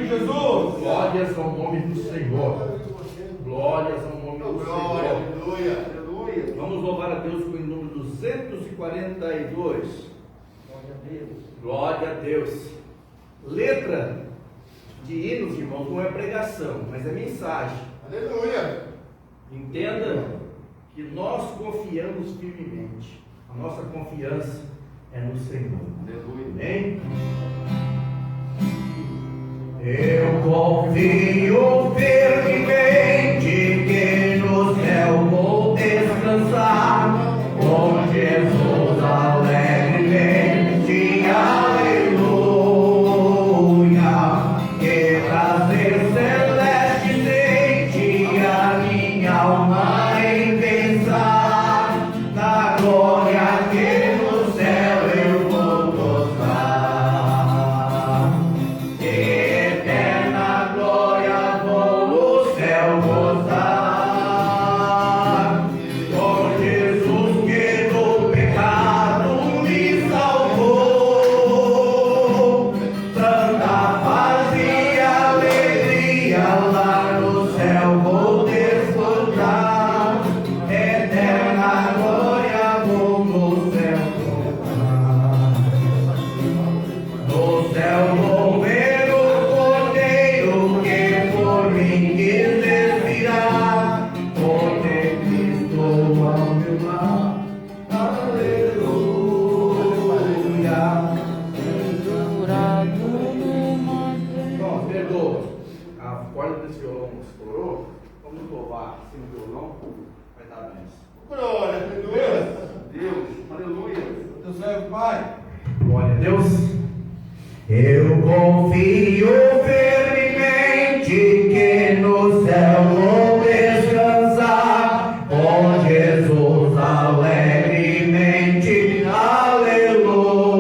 de Jesus. Glórias ao nome do Senhor. Glórias ao nome do Senhor. Aleluia. Aleluia. Vamos louvar a Deus com o número 242. Glória a Deus. Glória a Deus. Letra de hinos, irmãos, não é pregação, mas é mensagem. Aleluia. Entenda que nós confiamos firmemente. A nossa confiança é no Senhor. Aleluia. Amém? Eu confio firmemente que no céu vou descansar com Jesus alegremente, aleluia. Que prazer celeste sente a minha alma em pensar na glória que no céu eu vou gozar. Eterna glória vou no céu gozar, com Jesus que do pecado me salvou. Tanta paz e alegria lá no céu vou desfrutar. Eterna glória vou no céu gozar. No céu vou ver o Cordeiro que por mim quis expirar, poder Cristo ao meu lado, aleluia. Bom, perdoa, a corda desse violão estourou, vamos louvar sem o violão, vai dar bênção. Glória a Deus. Deus, aleluia. Deus serve, Pai. Glória a Deus. Eu confio firmemente que no céu vou descansar com Jesus alegremente, aleluia.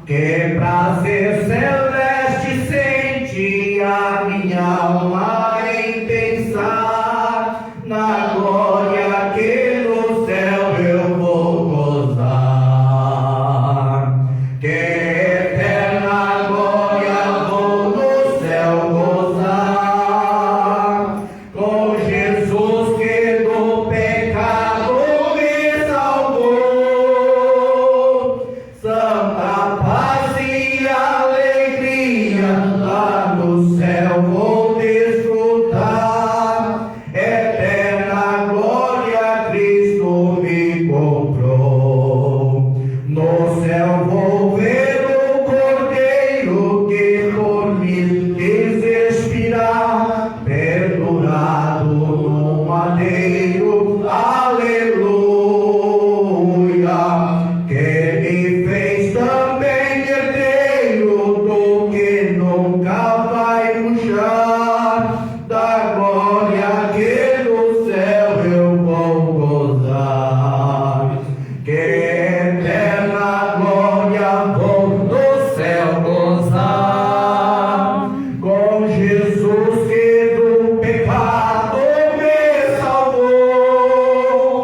Que prazer celeste sente a minha alma em pensar na glória que no céu eu vou gozar. Que eterna glória vou no céu gozar, com Jesus que do pecado me salvou. Santa paz e alegria lá no céu vou desfrutar. Eterna glória Cristo me comprou. No céu vou ver o Cordeiro que por mim quis expirar, pendurado no madeiro, aleluia. Que me fez também herdeiro do que nunca vai murchar, da glória que no céu eu vou gozar. Que eterna glória vou no céu gozar, com Jesus que do pecado me salvou.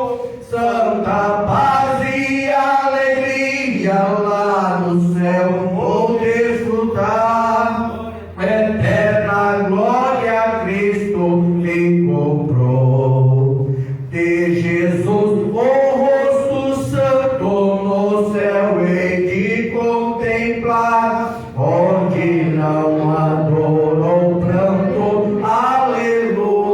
Santa paz e alegria lá no céu vou desfrutar. Eterna glória Cristo me comprou. De Jesus o rosto santo no céu hei de contemplar, onde não há dor ou pranto, aleluia.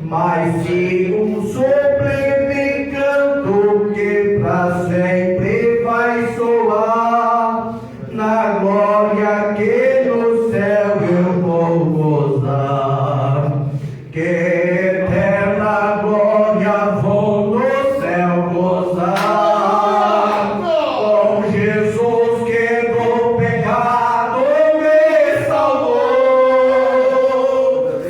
Mas sim um sublime canto que pra sempre vai soar, na glória que no céu eu vou gozar. Que eterna glória vou no céu gozar, com Jesus que do pecado me salvou.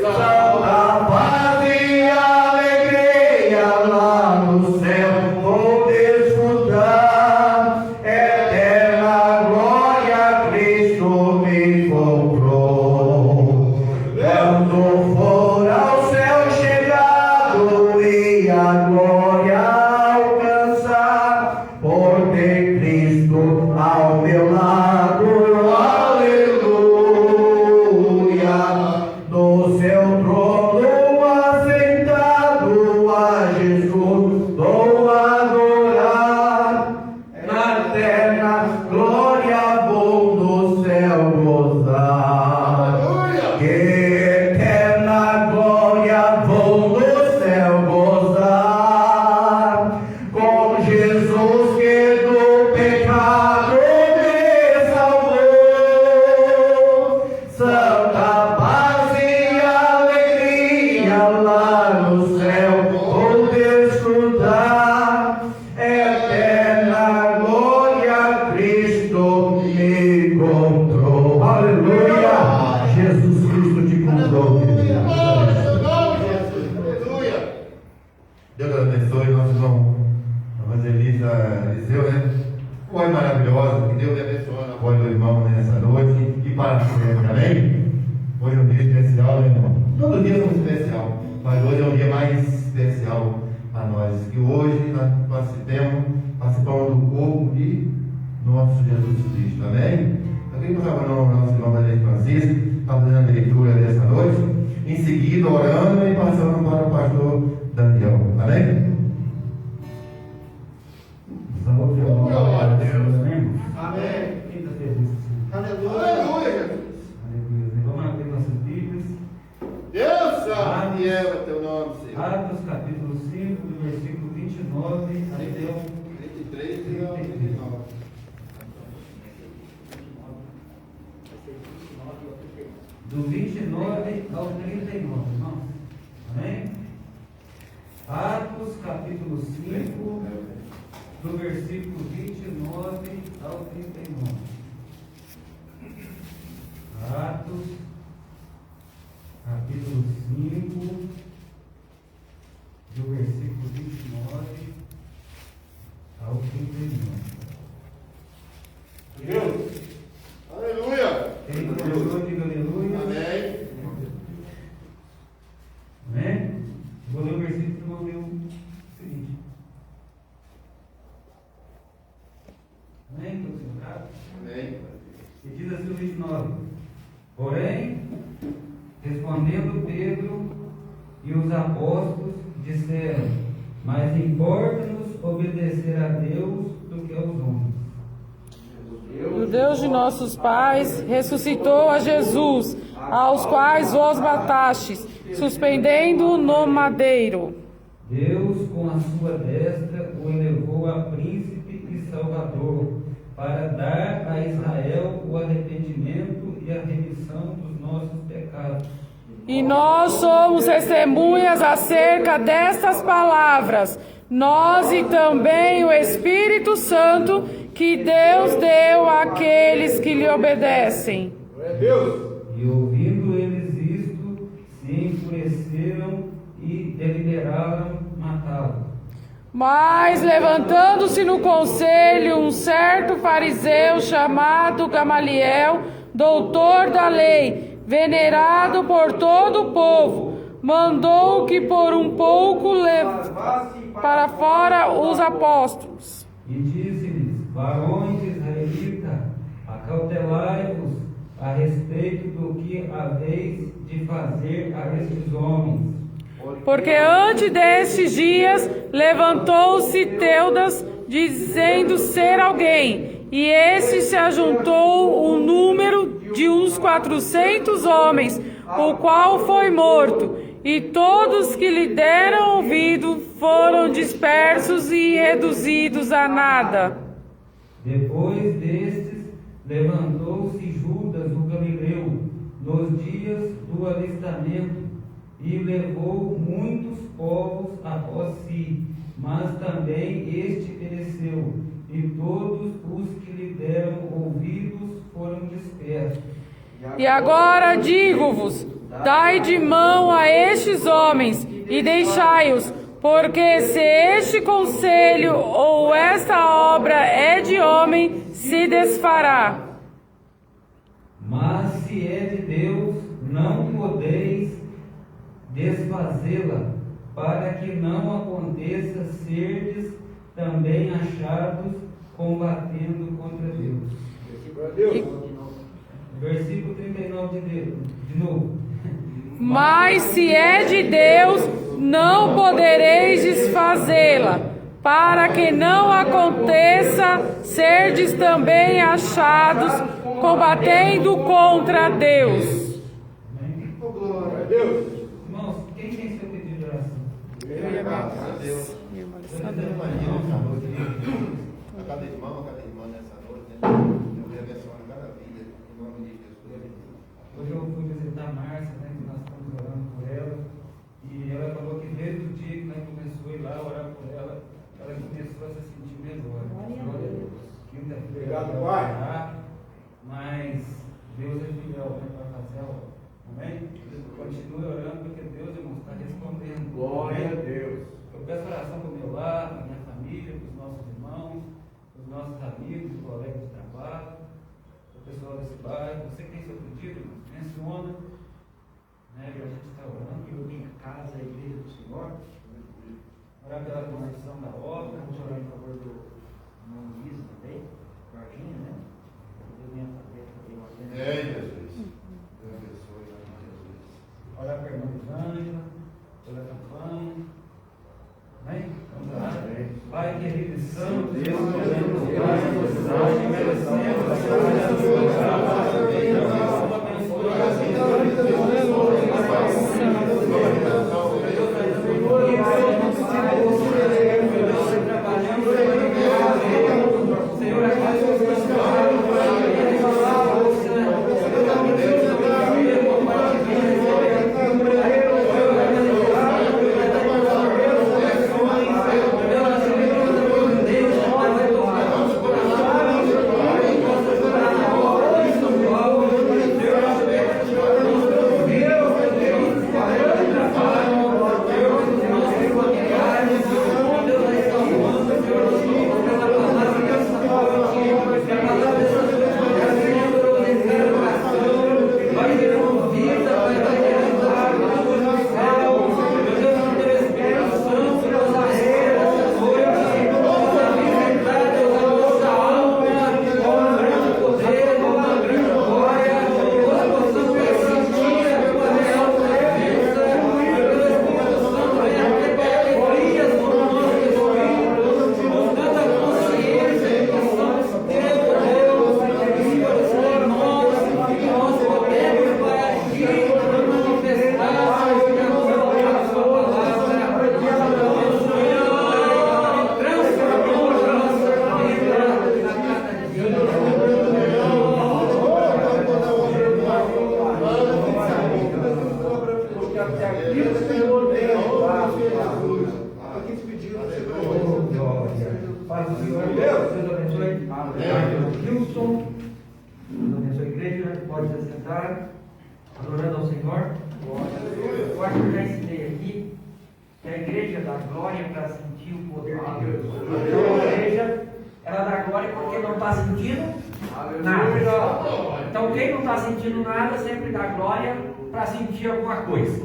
Santa paz e alegria lá no céu vou desfrutar. Eterna glória Cristo me encontrou. Aleluia! Jesus Cristo te encontrou. Aleluia. Deus abençoe nosso irmão evangelista Eliseu, né? Voz maravilhosa, que Deus abençoe a voz do irmão nessa noite e para sempre, amém? Hoje é um dia especial, né, irmão? Todo dia é um especial, mas hoje é um dia mais especial para nós. Que hoje nós participamos do corpo de nosso Jesus Cristo, amém? Eu queria passar para o nosso irmão Evangelista Francisco, está fazendo a leitura dessa noite, em seguida orando e passando para o pastor Daniel, amém? Saúde, Glória a Deus. amém? Amém. Quem está feliz? Aleluia. Aleluia. Vamos abrir nossas Bíblias. Deus sabe, é teu nome, Senhor. Atos capítulo 5, do versículo 29 até o 33 e 39. do 29 ao 39, irmãos. Amém? Atos capítulo 5, do versículo 29 ao 39. Atos capítulo 5, do versículo 29 ao 39. Deus. Aleluia. Quem gostou, diga aleluia. Amém. Amém? Vou ler o versículo que não leu o seguinte. Amém? Todos lembrados? Amém. E diz assim o 29. Porém, respondendo Pedro e os apóstolos, disseram: mais importa-nos obedecer a Deus do que aos homens. E o Deus de nossos pais ressuscitou a Jesus, aos quais vos matastes, suspendendo-o no madeiro. Deus, com a sua destra, o elevou a príncipe e salvador, para dar a Israel o arrependimento e a remissão dos nossos pecados. E nós somos testemunhas acerca destas palavras, nós e também o Espírito Santo, que Deus deu àqueles que lhe obedecem. Glória a Deus. E ouvindo eles isto, se enfureceram e deliberaram matá-lo. Mas, levantando-se no conselho, um certo fariseu chamado Gamaliel, doutor da lei, venerado por todo o povo, mandou que por um pouco para fora os apóstolos. E disse-lhes: varões israelitas, acautelai-vos a respeito do que haveis de fazer a estes homens. Porque antes destes dias levantou-se Teudas, dizendo ser alguém, e este se ajuntou um número de uns 400 homens, o qual foi morto, e todos que lhe deram ouvido foram dispersos e reduzidos a nada. Depois destes, levantou-se Judas o Galileu, nos dias do alistamento, e levou muitos povos após si, mas também este pereceu, e todos os que lhe deram ouvidos foram dispersos. E agora digo-vos, dai de mão a estes homens e deixai-os, porque se este conselho ou esta obra é de homem, se desfará. Mas se é de Deus, não podeis desfazê-la, para que não aconteça serdes também achados combatendo contra Deus. Glória a Deus. Versículo 39 de novo. Mas se é de Deus, não podereis desfazê-la, para que não aconteça serdes também achados combatendo contra Deus. Amém? Glória a Deus. Irmãos, quem tem seu pedido de oração? Graças a Deus. A cada irmão, a cada irmã nessa noite, né? Deus abençoe cada vida, em nome de Jesus. Hoje eu fui visitar a Márcia, né? Que nós estamos orando por ela. E ela falou que desde o dia que nós começamos a ir lá orar por ela, ela começou a se sentir melhor. Glória a Deus. Quinta-feira. Obrigado, Pai. Mas céu. Amém? Continue orando, porque Deus, irmão, está respondendo. Glória a Deus. Eu peço oração para o meu lar, para a minha família, para os nossos irmãos, para os nossos amigos, colegas de trabalho, para o pessoal desse bairro. Você que tem seu pedido, irmão, menciona, né? E a gente está orando. Eu, minha casa, a igreja do Senhor. Orar pela construção da obra. Vamos orar em favor do irmão Luiz também, Jorginho, né? Deus venha fazer também uma pena. Jesus. Deus abençoe, em nome de Jesus. Orar pela irmã Elisângela, pela campanha. Amém? Vamos orar. Pai querido e santo, Deus, adorando ao Senhor. Eu acho que eu já ensinei aqui que a igreja dá glória para sentir o poder de Deus. Então a igreja, ela dá glória porque não está sentindo nada. Então quem não está sentindo nada sempre dá glória para sentir alguma coisa.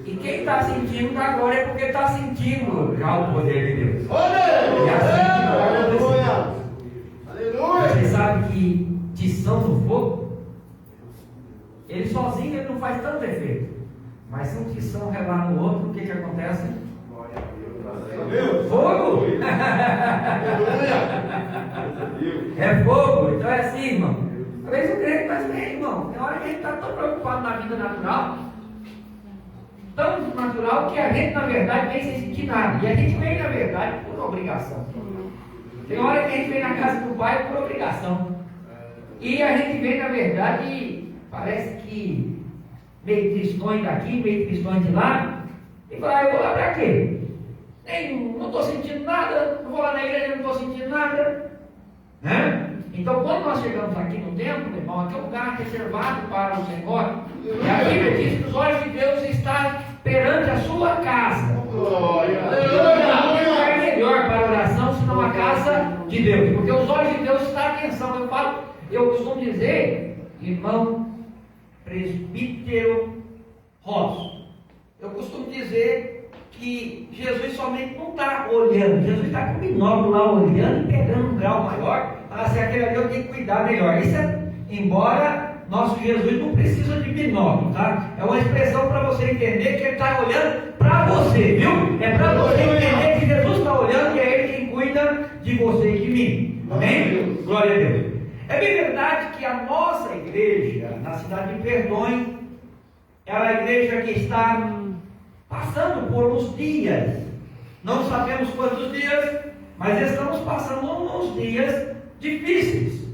E quem está sentindo dá glória porque está sentindo já o poder de Deus. E assim que vai acontecer. Você sabe que tição no fogo, ele sozinho ele não faz tanto efeito. Mas se um tição relar no outro, o que acontece? Fogo! É fogo. Então é assim, irmão. Talvez o crente faz bem, irmão. Tem hora que a gente está tão preocupado na vida natural, tão natural, que a gente na verdade vem sem sentir nada. E a gente vem na verdade por obrigação. Tem hora que a gente vem na casa do pai por obrigação. E a gente vem na verdade, parece que meio tristões daqui, meio tristões de lá, e fala, eu vou lá para quê? Não estou sentindo nada, não vou lá na igreja, não estou sentindo nada. Né? Então, quando nós chegamos aqui no templo, irmão, aqui é um lugar reservado para o Senhor. E a Bíblia diz que os olhos de Deus estão perante a sua casa. Glória a Não tem lugar melhor para a oração senão a casa de Deus. Porque os olhos de Deus estão em atenção. Eu costumo dizer, irmão presbítero Ross, eu costumo dizer que Jesus somente não está olhando, Jesus está com o binóculo lá olhando e pegando um grau maior. Se aquele ali eu tenho que cuidar melhor. Isso é, embora nosso Jesus não precisa de binóculo, tá? É uma expressão para você entender que ele está olhando para você, viu? É para você entender que Jesus está olhando e é ele quem cuida de você e de mim. Amém? Glória a Deus. É bem verdade que a nossa igreja, na cidade de Perdões, é a igreja que está passando por uns dias, não sabemos quantos dias, mas estamos passando uns dias difíceis.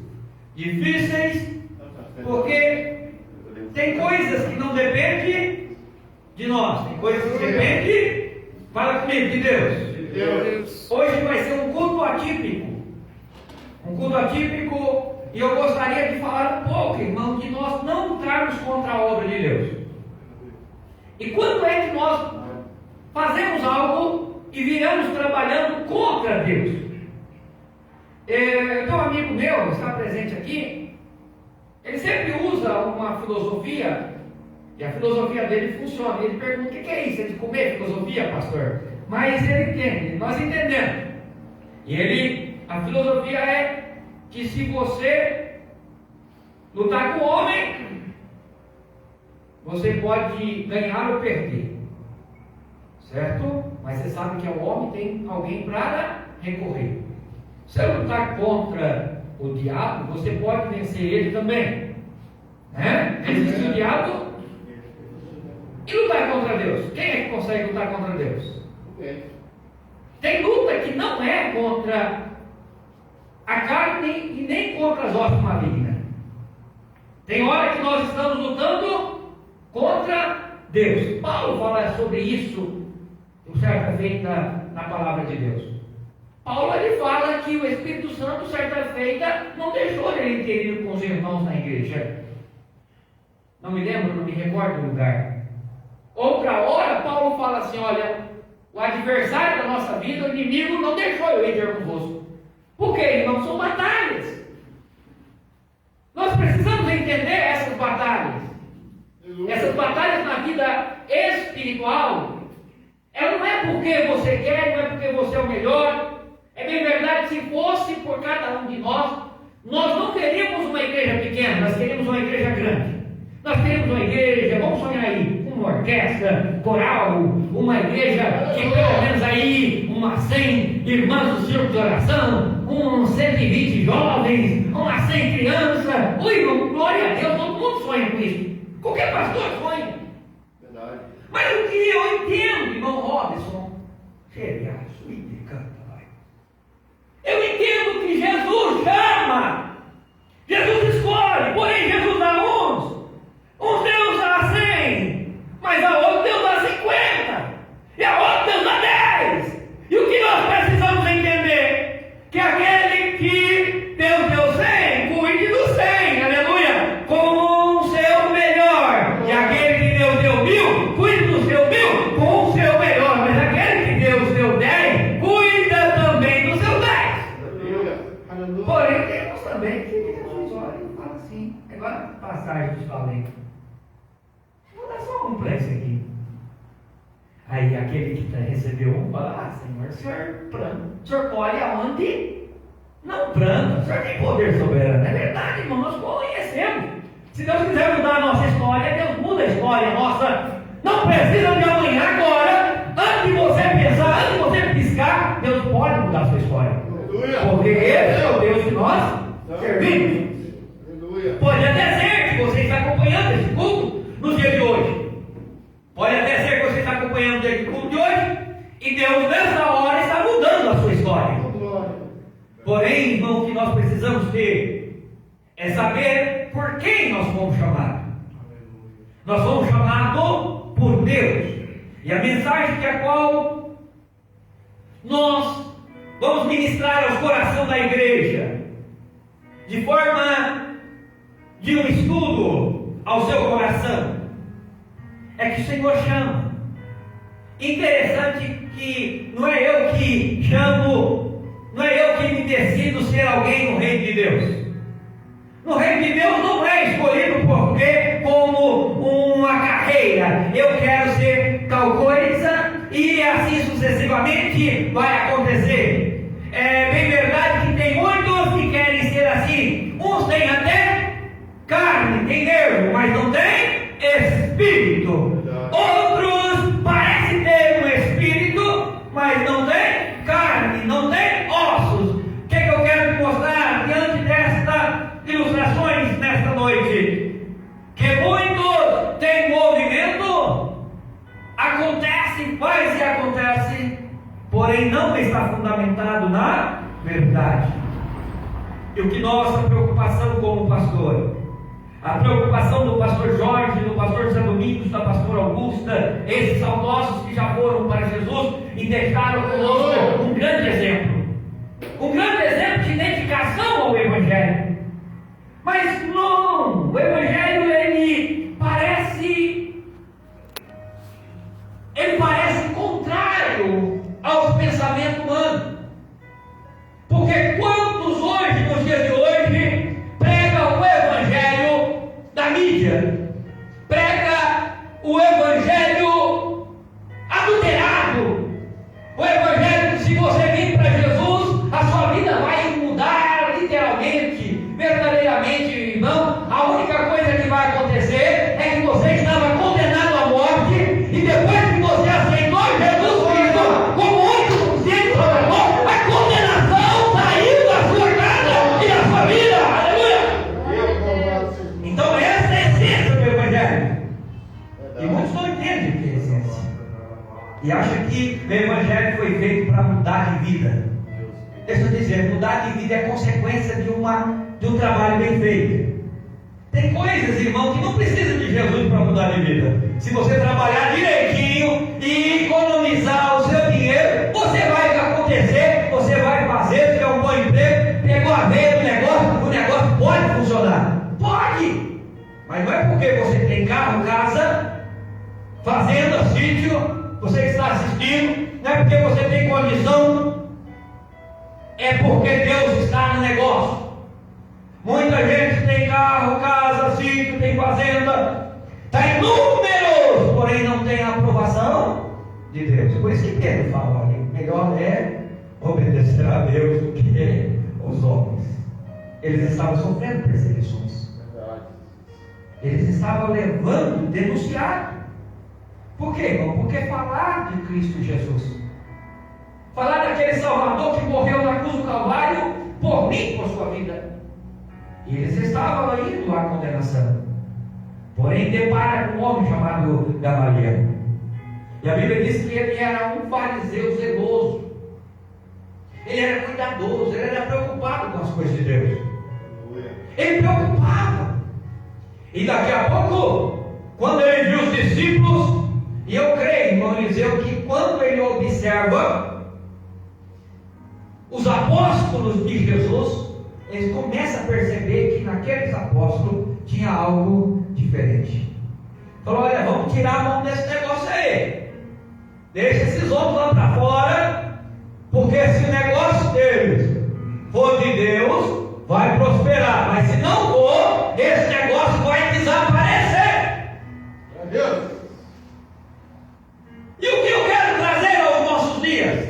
Difíceis porque tem coisas que não dependem de nós, tem coisas que dependem, fala comigo, de Deus. Hoje vai ser um culto atípico. Um culto atípico. E eu gostaria de falar um pouco, irmão, de nós não entrarmos com E quando é que nós fazemos algo e viramos trabalhando contra Deus? Tem um amigo meu, está presente aqui, ele sempre usa uma filosofia, e a filosofia dele funciona. Ele pergunta: o que é isso? É de comer filosofia, pastor? Mas ele entende, nós entendemos. E a filosofia é que se você lutar com o homem, você pode ganhar ou perder, certo? Mas você sabe que o homem tem alguém para recorrer. Se você lutar contra o diabo, você pode vencer ele também, né? Resistir o diabo e lutar contra Deus. Quem é que consegue lutar contra Deus? Tem luta que não é contra a carne e nem contra as hostes malignas. Tem hora que nós estamos lutando contra Deus. Paulo fala sobre isso certa feita na palavra de Deus. Paulo ele fala que o Espírito Santo certa feita não deixou ele ter ido com os irmãos na igreja. Não me lembro, não me recordo do lugar. Outra hora Paulo fala assim: olha, o adversário da nossa vida, o inimigo, não deixou eu ir ter convosco. Por quê, irmãos? São batalhas. Nós precisamos entender essas batalhas. Essas batalhas na vida espiritual, ela não é porque você quer, não é porque você é o melhor. É bem verdade, se fosse por cada um de nós não queríamos uma igreja pequena, nós queríamos uma igreja grande. Nós queremos uma igreja, vamos sonhar aí, uma orquestra, coral, uma igreja que pelo menos aí, umas 100 irmãs do círculo de oração, uns 120 jovens, umas 100 crianças. Ui, glória a Deus, todo mundo sonha com isso. Qualquer pastor sonha. Verdade. Mas o que eu entendo, irmão Robson, eu entendo que Jesus chama, Jesus escolhe, porém Jesus dá uns Deus dá 100, mas a outro Deus dá 50, e a outro Deus dá 10. E o que nós precisamos entender? Que aquele que Deus deu 100, cuide do 100, aleluia, com o seu melhor. E aquele que Deus deu 1000, cuide do seu 1000 com o seu melhor. Mas aquele que Deus deu 10, cuida também do seu 10. Porém, temos também que Jesus olha e fala assim, agora passagem que falei. Vou dar só um para isso aqui. Aí aquele que recebeu fala: Senhor, planta. O senhor colhe aonde não planta. O senhor tem poder soberano. É verdade, irmão, nós conhecemos. Se Deus quiser mudar a nossa história, Deus muda a história nossa. Não precisa de amanhã, agora. Antes de você pensar, antes de você piscar, Deus pode mudar a sua história. Porque esse é o Deus que nós servimos. Pode até ser que você está acompanhando esse culto no dia de hoje. Pode até ser que você está acompanhando esse culto de hoje e Deus nessa hora está mudando a sua história. Porém, irmão, o que nós precisamos ter é saber por quem nós fomos chamados. Nós fomos chamados por Deus. E a mensagem que a qual nós vamos ministrar aos corações da igreja, de forma de um estudo ao seu coração, é que o Senhor chama. Interessante que não é eu que chamo, não é eu que me decido ser alguém no reino de Deus. No reino de Deus não é escolhido porque como uma carreira, eu quero ser tal coisa e assim sucessivamente vai acontecer. É bem verdade que tem muitos que querem ser assim. Uns têm até carne, tem nervo, mas não tem espírito. Outros parecem ter um espírito, mas não tem carne, não tem ossos. O que eu quero te mostrar diante destas ilustrações nesta noite? Que muitos têm movimento, acontece, faz e acontece, porém não está fundamentado na verdade. E o que nossa preocupação como pastor, a preocupação do pastor Jorge, do pastor Zé Domingos, da pastora Augusta, esses saudosos que já foram para Jesus e deixaram conosco um grande exemplo. Um grande exemplo de dedicação ao Evangelho. Mas não, o Evangelho ele parece aleluia, prega o evangelho adulterado. O evangelho que, se você vir para Jesus, a sua vida vai mudar literalmente, verdadeiramente, irmão. A única coisa que vai acontecer é que você estava condenado à morte, e depois que você aceitou Jesus Cristo como único suficiente salvador, a condenação saiu da sua casa e da sua vida. Aleluia! Então essa é a essência do evangelho. E muitos não entendem o que é essência. E acham que o evangelho foi feito para mudar de vida. Deixa eu dizer, mudar de vida é consequência de um trabalho bem feito. Tem coisas, irmão, que não precisam de Jesus para mudar de vida. Se você trabalhar direitinho e economizar o seu dinheiro, você vai acontecer, você vai fazer, se tiver um bom emprego, pegou a veia do negócio, o negócio pode funcionar. Pode! Mas não é porque você tem carro, casa, fazenda, sítio, você que está assistindo, não é porque você tem condição, é porque Deus está no negócio. Muita gente tem carro, casa, sítio, tem fazenda, está em números, porém não tem a aprovação de Deus. Por isso que Pedro fala, olha, melhor é obedecer a Deus do que os homens. Eles estavam sofrendo perseguições. Eles estavam levando, denunciando. Por quê, irmão? Porque falar de Cristo Jesus, falar daquele Salvador que morreu na cruz do Calvário por mim, por sua vida. E eles estavam indo à condenação. Porém, depara com um homem chamado Gamaliel. E a Bíblia diz que ele era um fariseu zeloso. Ele era cuidadoso, ele era preocupado com as coisas de Deus. Ele preocupava. E daqui a pouco, quando ele viu os discípulos, e eu creio, irmão Eliseu, que quando ele observa os apóstolos de Jesus, ele começa a perceber que naqueles apóstolos tinha algo diferente. Falou, olha, vamos tirar a mão desse negócio aí. Deixa esses homens lá para fora, porque se o negócio deles for de Deus, vai prosperar. Mas se não for, esse negócio vai desaparecer. Deus. E o que eu quero trazer aos nossos dias?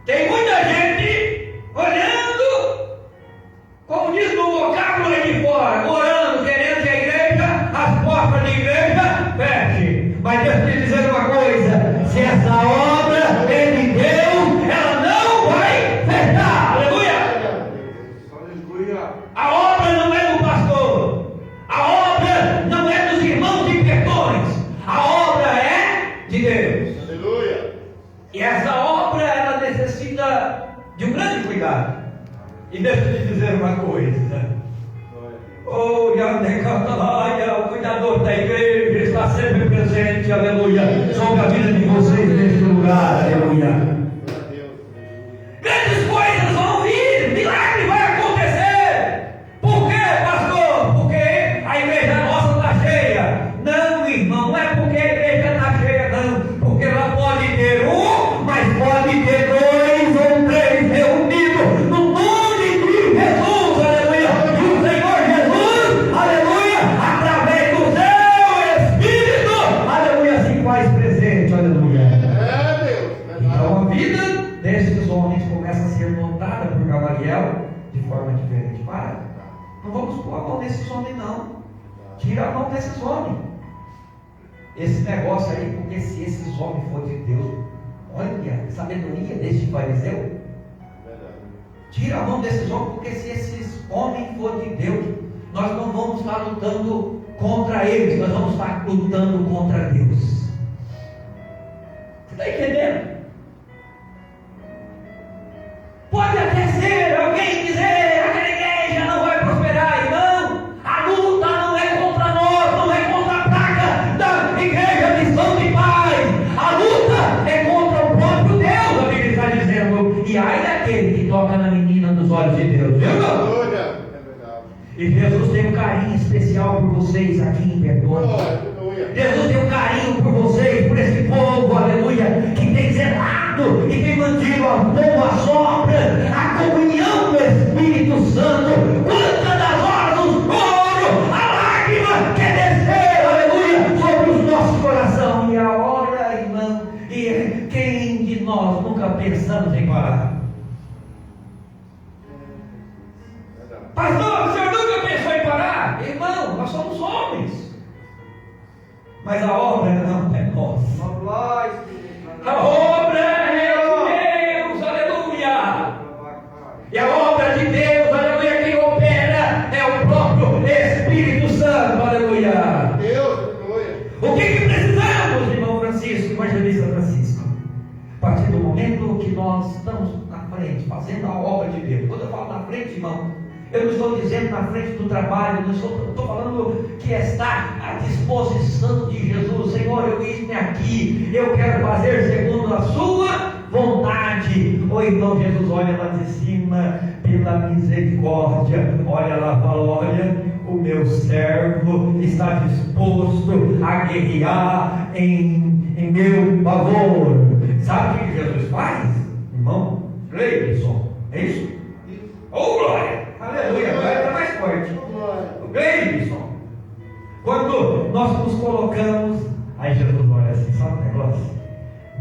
Tem muita gente olhando, como diz no vocábulo aí de fora, orando, querendo que a igreja, as portas da igreja fechem. Mas Deus te dizer uma coisa: se essa obra é de Deus, ela não vai fechar. Aleluia! Aleluia! A obra não é do pastor, a obra não é dos irmãos de Perdões, a obra é de Deus. Aleluia. E essa obra, ela necessita de um grande cuidado. E deixa eu te dizer uma coisa: oh, o cuidador da igreja está sempre presente, aleluia, sobre a vida de vocês neste lugar, aleluia. Grandes coisas vão vir, milagre vai acontecer. Por quê, pastor? Porque a igreja nossa está cheia. Não, irmão, não é porque a igreja está cheia, não. Porque ela pode ter um, mas pode ter dois ou três reunidos no nome de Jesus, aleluia. E o Senhor Jesus, aleluia, através do seu Espírito, aleluia, se faz presente, aleluia. É, Deus. Então a vida desses homens começa a ser notada por Gamaliel de forma diferente. Para, não vamos pôr a mão nesses homens, não. Tira a mão desses homens. Esse negócio aí, porque se esses homens for de Deus, olha a sabedoria deste fariseu. Tira a mão desses homens, porque se esses homens for de Deus, nós não vamos estar lutando contra eles, nós vamos estar lutando contra Deus. Você está entendendo? Pode até ser alguém dizer, aquela igreja não vai prosperar, e não, a luta não é contra nós, não é contra a placa da igreja Missão de Paz, a luta é contra o próprio Deus, a Bíblia está dizendo, e ai daquele que toca na menina dos olhos de Deus, viu, irmão? Aleluia. É verdade. E Jesus tem um carinho especial por vocês aqui em Perdões. Aleluia. Jesus tem um carinho por vocês, por esse povo, aleluia, que tem zelado e tem mantido a boa sobra, a comunhão do Espírito Santo. Quantas das horas do choro, a lágrima mas a obra não é nossa. Vamos lá, Espírito Santo. A obra é de Deus, aleluia! E a obra de Deus, aleluia, quem opera é o próprio Espírito Santo, aleluia! Deus, aleluia. O que precisamos, irmão Francisco, evangelista Francisco? A partir do momento que nós estamos na frente, fazendo a obra de Deus. Quando eu falo na frente, irmão, eu não estou dizendo na frente do trabalho, não estou falando que está à disposição de Jesus. Senhor, eu estou aqui, eu quero fazer segundo a sua vontade. O irmão Jesus olha lá de cima, pela misericórdia, olha lá e fala: olha, o meu servo está disposto a guerrear em meu favor. Sabe o que Jesus faz, irmão? Gleison, é isso? Oh, glória! Aleluia! Agora está mais forte. Gleison, quando nós nos colocamos, aí Jesus olha assim: sabe o negócio?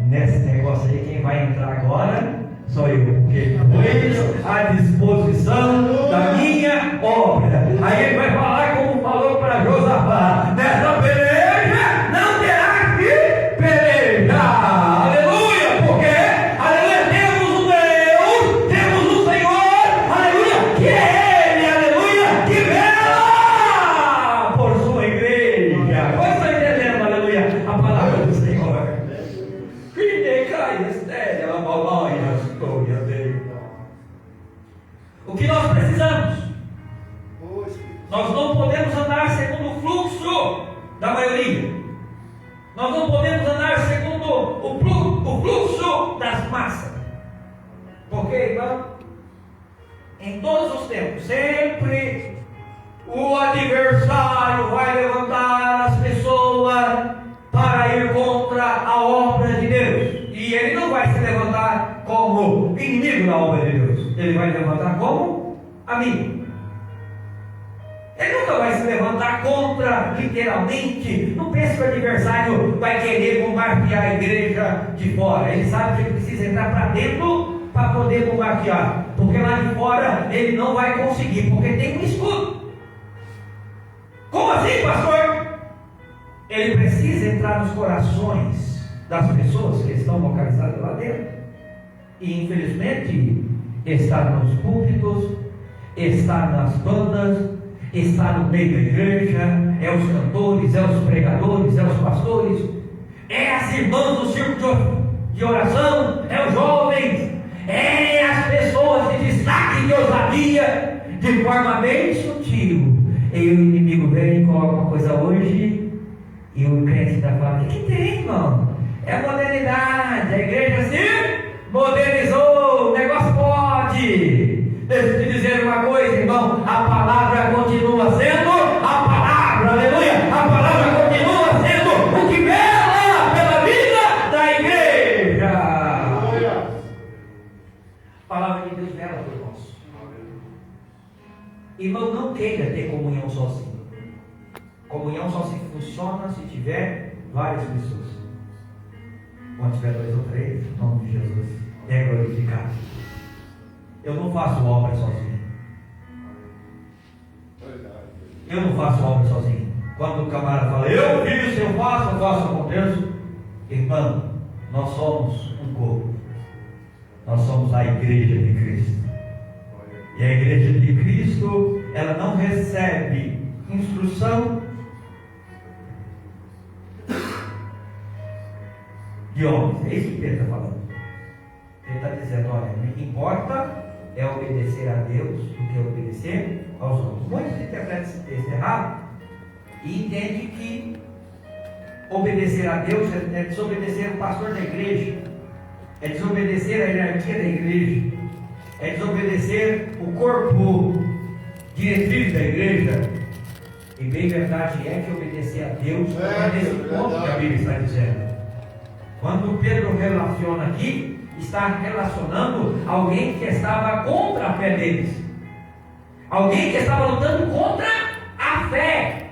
Nesse negócio aí, quem vai entrar agora sou eu, porque foi à disposição da minha obra. Aí ele vai falar como falou para Josafá: nessa peleja não terá que pelejar. Aleluia! Porque, aleluia, temos um Deus, temos um Senhor, aleluia, que é Ele, aleluia, que vela por sua igreja. Você está entendendo, aleluia, a palavra do Senhor? O que nós precisamos? Nós não podemos andar segundo o fluxo da maioria. Nós não podemos andar segundo o fluxo das massas. Porque, irmão, em todos os tempos, sempre o adversário vai levantar as pessoas para ir contra a obra de Deus. E ele não vai se levantar como inimigo da obra de Deus. Ele vai levantar como amigo. Ele nunca vai se levantar contra, literalmente. Não pense que o adversário vai querer bombardear a igreja de fora. Ele sabe que ele precisa entrar para dentro para poder bombardear. Porque lá de fora ele não vai conseguir, porque tem um escudo. Como assim, pastor? Ele precisa entrar nos corações das pessoas que estão localizadas lá dentro. E infelizmente está nos púlpitos, está nas bandas, está no meio da igreja, é os cantores, é os pregadores, é os pastores, é as irmãs do círculo de oração, é os jovens, é as pessoas de destaque, de ousadia, de forma bem sutil. E o inimigo vem e coloca uma coisa hoje, e o crente está falando: o que tem, irmão? É modernidade, a igreja se modernizou, o negócio pode. Deixa eu te dizer uma coisa, irmão: a palavra continua sendo a palavra, aleluia. A palavra continua sendo o que vela pela vida da igreja. A palavra de Deus vela por nós. Irmão, não queira ter comunhão sozinho. Comunhão só se funciona se tiver várias pessoas. Quando tiver 2 ou 3, em nome de Jesus, é glorificado. Eu não faço obra sozinho. Eu não faço obra sozinho. Quando o camarada fala: eu fiz, eu faço, aconteço. Irmão, nós somos um corpo. Nós somos a igreja de Cristo. E a igreja de Cristo, ela não recebe instrução de homens. É isso que Pedro está falando. Ele está dizendo: olha, o que importa é obedecer a Deus do que obedecer aos homens. Muitos interpretam esse texto errado e entendem que obedecer a Deus é desobedecer o pastor da igreja, é desobedecer a hierarquia da igreja, é desobedecer o corpo diretriz da igreja. E bem verdade é que obedecer a Deus é nesse ponto que a Bíblia está dizendo. Quando Pedro relaciona aqui, está relacionando alguém que estava contra a fé deles, alguém que estava lutando contra a fé,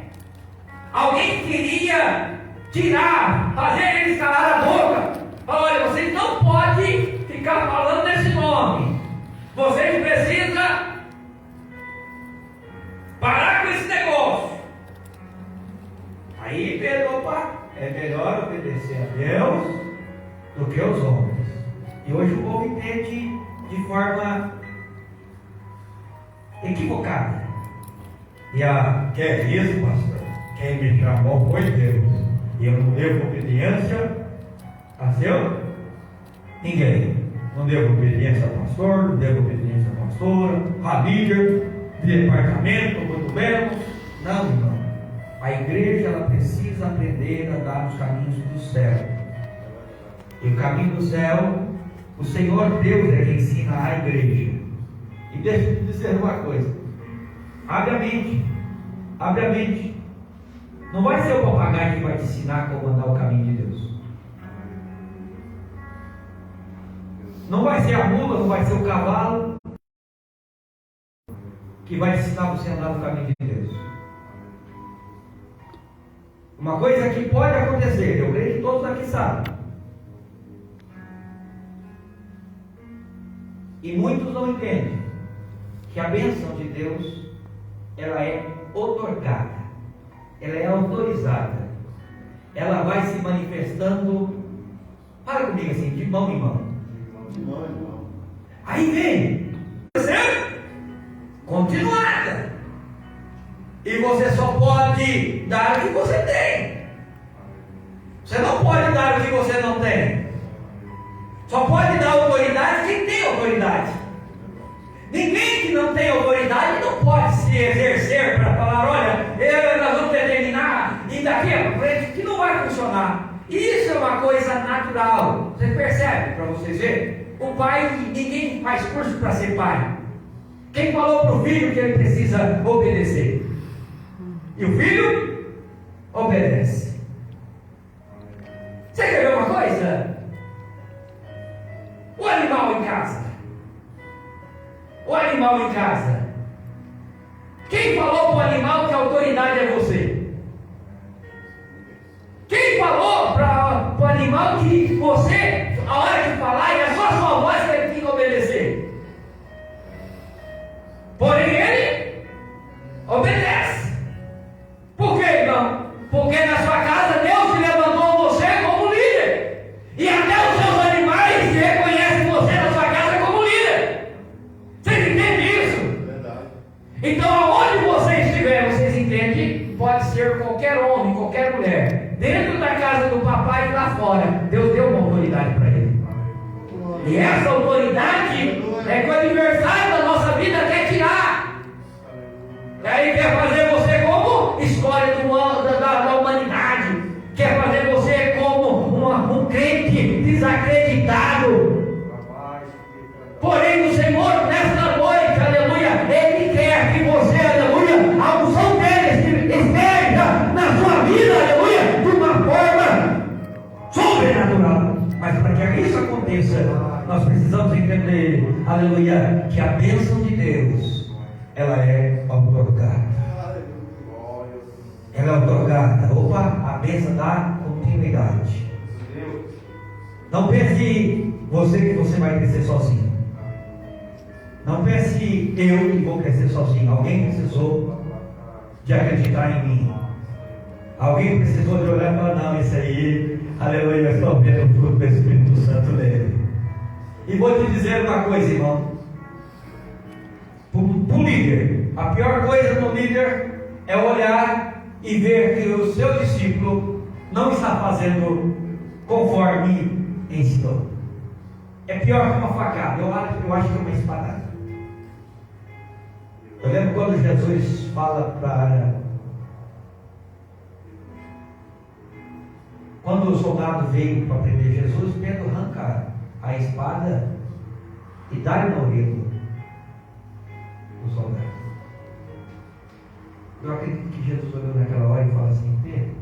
alguém que queria tirar, fazer eles calar a boca. Olha, vocês não podem ficar falando desse nome, vocês precisam parar com esse negócio. Aí Aí Pedro, opa, é melhor obedecer a Deus do que aos homens. E hoje o povo entende de forma equivocada. Que é isso, pastor? Quem me chamou foi Deus. E eu não devo obediência a seu ninguém. Não devo obediência ao pastor, não devo obediência à pastora, a líder, departamento, muito menos. Não, não. A igreja ela precisa aprender a dar os caminhos do céu. E o caminho do céu, o Senhor Deus é quem ensina a igreja. E deixa eu te dizer uma coisa. Abre a mente. Abre a mente. Não vai ser o papagaio que vai te ensinar como andar o caminho de Deus. Não vai ser a mula, não vai ser o cavalo que vai te ensinar você a andar no caminho de Deus. Uma coisa que pode acontecer, eu creio que todos aqui sabem. E muitos não entendem que a bênção de Deus, ela é otorgada, ela é autorizada, ela vai se manifestando, para comigo assim, de mão em mão. Aí vem, continuada, e você só pode dar o que você tem. Você não pode dar o que você não tem. Só pode dar autoridade quem tem autoridade. Ninguém que não tem autoridade não pode se exercer para falar, olha, nós vamos determinar, e daqui a frente, que não vai funcionar. Isso é uma coisa natural. Você percebe, para vocês verem? O pai, ninguém faz curso para ser pai. Quem falou para o filho que ele precisa obedecer? E o filho obedece. Você quer ver uma coisa? O animal em casa. O animal em casa. Quem falou para o animal que a autoridade é você? Quem falou para o animal que você, a hora de falar, é só a sua voz que ele tem que obedecer? Porém ele obedece. Por que então? Porque na sua casa Deus te levantou você como líder. E até os seus animais reconhecem você na sua casa como líder. Vocês entendem isso? Verdade. Então aonde você estiver, vocês entendem? Pode ser qualquer homem, qualquer mulher. Dentro da casa do papai e lá fora, Deus deu uma autoridade para ele. E essa autoridade é que o adversário da nossa vida quer tirar. E aí quer fazer você como escolha da humanidade. Quer fazer você como um crente desacreditado. Porém o Senhor, nesta noite, aleluia, Ele quer que você, aleluia, a unção dele esteja na sua vida, aleluia, de uma forma sobrenatural. Mas para que isso aconteça, nós precisamos entender, aleluia, que a bênção de Deus, ela é otorgada. Ela é otorgada. Opa, a bênção da continuidade. Não pense você que você vai crescer sozinho. Não pense eu que vou crescer sozinho. Alguém precisou de acreditar em mim. Alguém precisou de olhar e falar, não, isso aí, aleluia, eu estou vendo o fruto do Espírito Santo nele. E vou te dizer uma coisa, irmão. Para o líder, a pior coisa no líder é olhar e ver que o seu discípulo não está fazendo conforme ensinou. É pior que uma facada. Eu acho que é uma espadada. Eu lembro quando Jesus fala para... Quando o soldado veio para prender Jesus, Pedro arranca a espada e dá-lhe na orelha do soldado. Eu acredito que Jesus olhou naquela hora e falou assim, Pedro,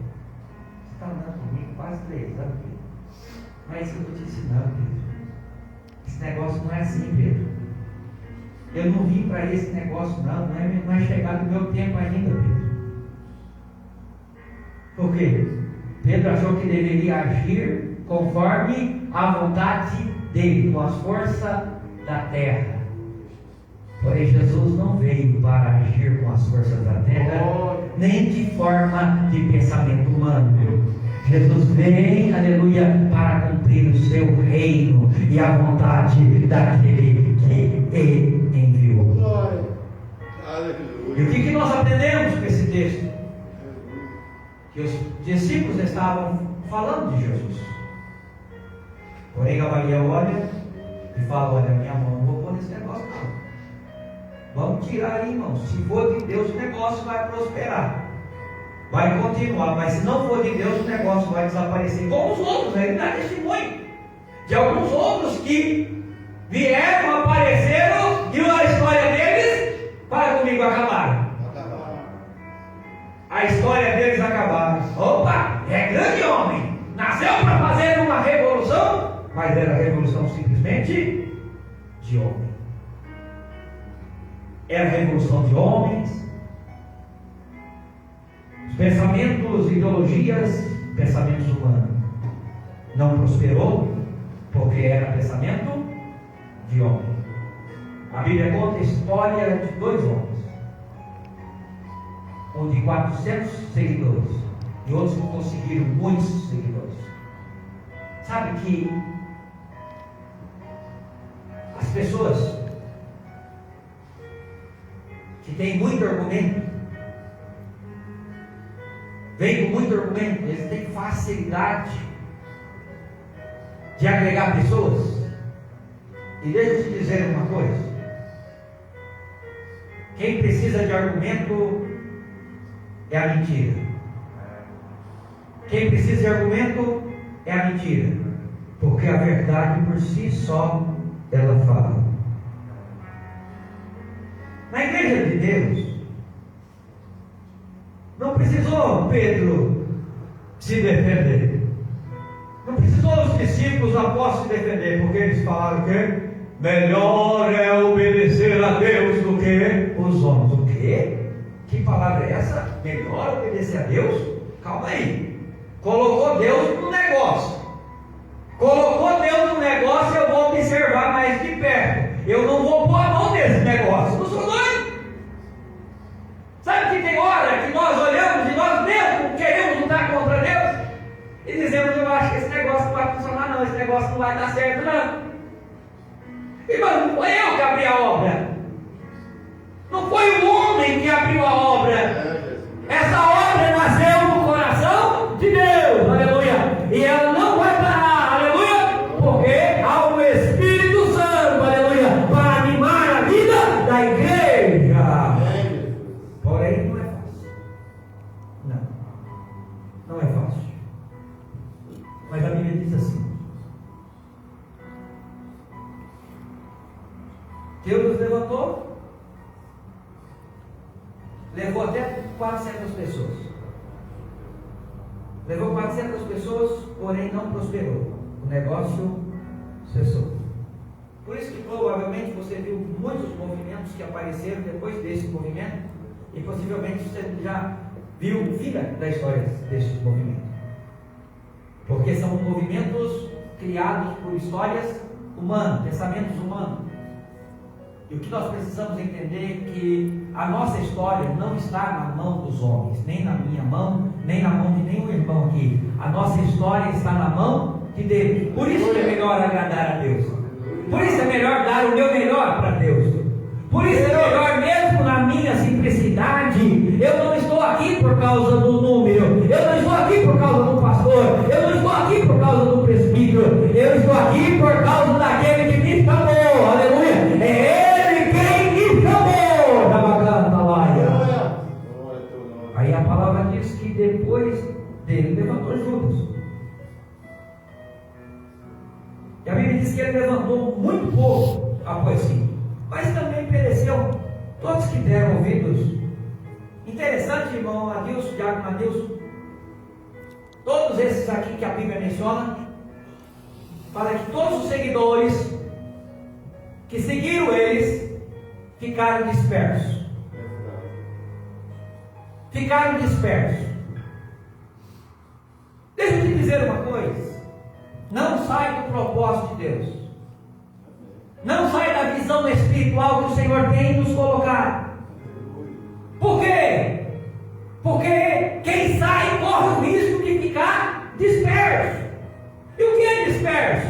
você está andando comigo quase 3 anos, Pedro. Não é isso que eu estou te ensinando, Pedro. Esse negócio não é assim, Pedro. Eu não vim para esse negócio não é chegado o meu tempo ainda, Pedro. Por quê? Pedro achou que deveria agir conforme a vontade dele, com as forças da terra. Porém, Jesus não veio para agir com as forças da terra, nem de forma de pensamento humano. Jesus vem, aleluia, para cumprir o seu reino e a vontade daquele que ele enviou. Glória. E o Aleluia. que nós aprendemos com esse texto? Que os discípulos estavam falando de Jesus. Porém, Gamaliel olha e fala: olha, minha mão, não vou pôr nesse negócio não. Vamos tirar aí, irmãos. Se for de Deus, o negócio vai prosperar, vai continuar. Mas se não for de Deus, o negócio vai desaparecer. Como os outros, ele dá testemunho de alguns outros que vieram, apareceram e a história deles, para comigo, acabaram. A história deles acabaram. Opa, é grande homem, nasceu para fazer uma revolução, mas era revolução simplesmente de homem. Era revolução de homens. Os pensamentos, ideologias, pensamentos humanos. Não prosperou, porque era pensamento de homem. A Bíblia conta a história de dois homens. Um de 400 seguidores e outros que conseguiram muitos seguidores. Sabe que as pessoas que têm muito argumento, vêm com muito argumento, eles têm facilidade de agregar pessoas. E deixa eu te dizer uma coisa: quem precisa de argumento é a mentira. Quem precisa de argumento é a mentira, porque a verdade por si só ela fala. Na igreja de Deus não precisou Pedro se defender, não precisou os discípulos, os apóstolos se defender, porque eles falaram que melhor é obedecer a Deus do que os homens. O quê? Que palavra é essa? Melhor obedecer a Deus? Calma aí. Colocou Deus no negócio. Colocou Deus no negócio, eu vou observar mais de perto. Eu não vou pôr a mão nesse negócio. Não sou doido. Sabe que tem hora que nós olhamos e nós mesmos queremos lutar contra Deus e dizemos: eu acho que esse negócio não vai funcionar não, esse negócio não vai dar certo não. Irmão, não foi eu que abri a obra. Não foi o homem que abriu a obra. Essa obra nasceu no coração de Deus, aleluia. E ela não vai parar, aleluia, porque há o Espírito Santo, aleluia, para animar a vida da igreja. Porém, não é fácil. Não é fácil. Mas a Bíblia diz assim: Deus nos levantou, levou até 400 pessoas. Levou 400 pessoas, porém não prosperou. O negócio cessou. Por isso que provavelmente você viu muitos movimentos que apareceram depois desse movimento, e possivelmente você já viu o fim da história desses movimentos. Porque são movimentos criados por histórias humanas, pensamentos humanos. E o que nós precisamos entender é que a nossa história não está na mão dos homens, nem na minha mão, nem na mão de nenhum irmão aqui. A nossa história está na mão de Deus. Por isso que é melhor agradar a Deus. Por isso é melhor dar o meu melhor para Deus. Por isso é melhor, mesmo na minha simplicidade, eu não estou aqui por causa do número, eu não estou aqui por causa do pastor, eu não estou aqui por causa do presbítero, eu estou aqui por causa daquele que me chamou, aleluia. É Ele quem me chamou, da bacana laia. Aí a palavra diz que depois dele levantou Judas. E a Bíblia diz que ele levantou muito pouco após si, mas também pereceu todos que deram ouvidos. Interessante, irmão Adilson, Diácono Adilson, todos esses aqui que a Bíblia menciona, fala que todos os seguidores que seguiram eles ficaram dispersos. Ficaram dispersos. Deixa eu te dizer uma coisa: não sai do propósito de Deus. Não sai da visão espiritual que o Senhor tem nos colocado. Por quê? Porque quem sai corre o risco de ficar disperso. E o que é disperso?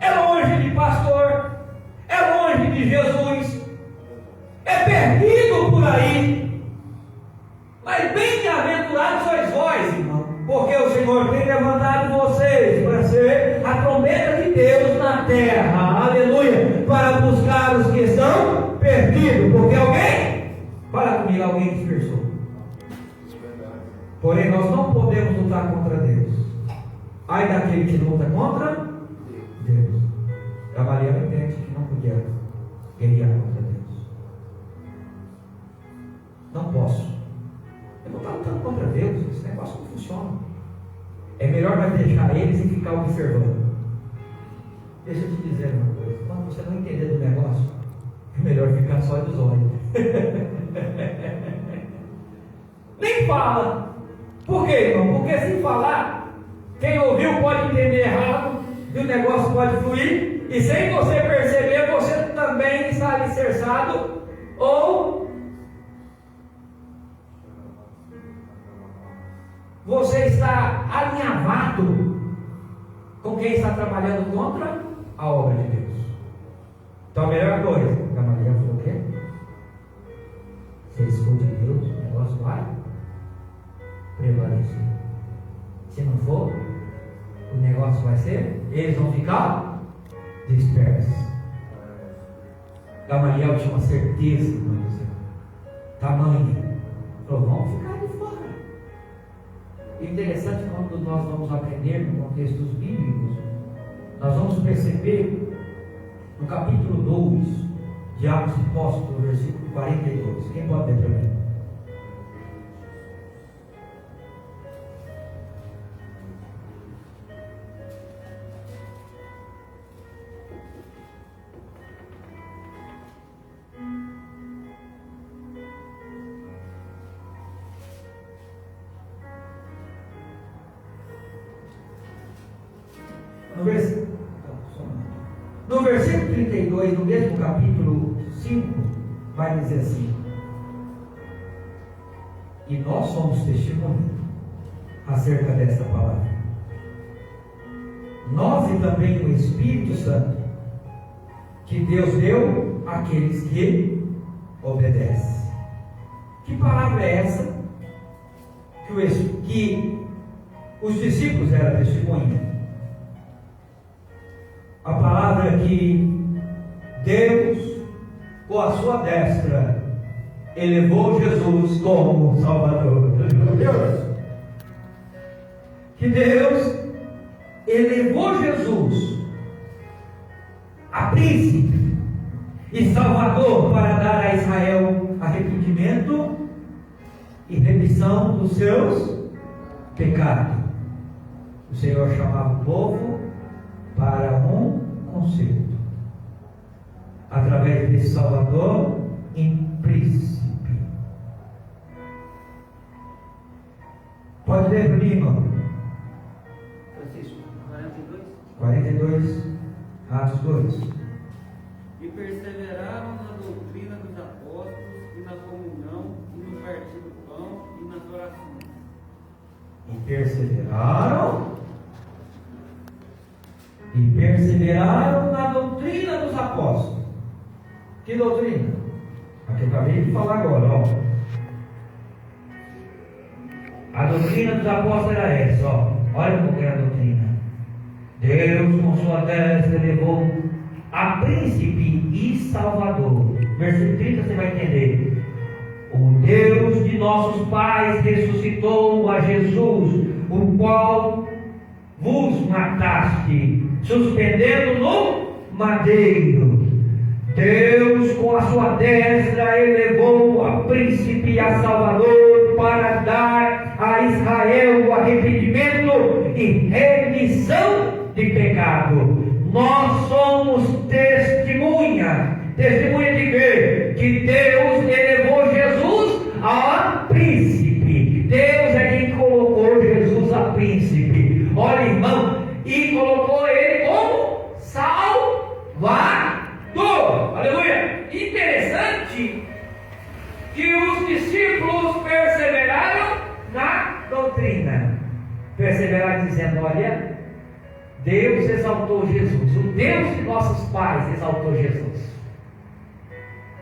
É longe de pastor, é longe de Jesus, é perdido por aí. Mas bem-aventurados sois vós, irmão, porque o Senhor tem levantado vocês para ser a trombeta de Deus na terra, aleluia, para buscar os que estão perdidos, porque alguém, fala comigo, alguém dispersou. Porém, nós não podemos lutar contra Deus. Ai daquele que luta contra Deus. Gamaliel entende que não podia guerrear contra Deus. Não posso. Eu não estou lutando contra Deus, esse negócio não funciona. É melhor nós deixar eles e ficar observando. Deixa eu te dizer uma coisa, quando você não entender do negócio, é melhor ficar só dos olhos. Nem fala. Por quê, irmão? Porque se falar, quem ouviu pode entender errado, e o negócio pode fluir, e sem você perceber, você também está alicerçado, ou você está alinhavado com quem está trabalhando contra a obra de Deus. Então a melhor coisa, Gamaliel falou o quê? Se eles for de Deus, o negócio vai prevalecer. Se não for, o negócio vai ser, eles vão ficar dispersos. Gamaliel tinha uma certeza, irmão, tamanho. Falou, vamos ficar de fora. E interessante, quando nós vamos aprender no contexto dos bíblicos, nós vamos perceber no capítulo 2 de Atos Apóstolos, versículo 42. Quem pode ler para mim? No versículo 32, no mesmo capítulo 5, vai dizer assim: e nós somos testemunhas acerca desta palavra. Nós e também o Espírito Santo, que Deus deu àqueles que obedecem. Que palavra é essa? Que os discípulos eram testemunhas. A palavra que Deus, com a sua destra, elevou Jesus como Salvador. Que Deus elevou Jesus a príncipe e Salvador para dar a Israel arrependimento e remissão dos seus pecados. O Senhor chamava o povo para um concerto, através desse Salvador em príncipe. Pode ler para mim, irmão? Francisco, 42. 42, Atos 2. E perseveraram na doutrina dos apóstolos, e na comunhão, e no partir do pão, e nas orações. E perseveraram na doutrina dos apóstolos. Que doutrina? A que eu acabei de falar agora, ó. A doutrina dos apóstolos era essa, ó. Olha como é a doutrina. Deus com sua destra levou a príncipe e salvador. Versículo 30 você vai entender. O Deus de nossos pais ressuscitou a Jesus, o qual vos mataste, suspendendo no madeiro. Deus com a sua destra elevou a príncipe e a salvador para dar a Israel o arrependimento e remissão de pecado. Nós somos testemunha de quê? Que Deus elevou Jesus a príncipe. Deus é quem colocou Jesus a príncipe. Olha, irmão, e colocou ele como Salvador. doutrina, perseverar dizendo: olha, Deus exaltou Jesus, o Deus de nossos pais exaltou Jesus,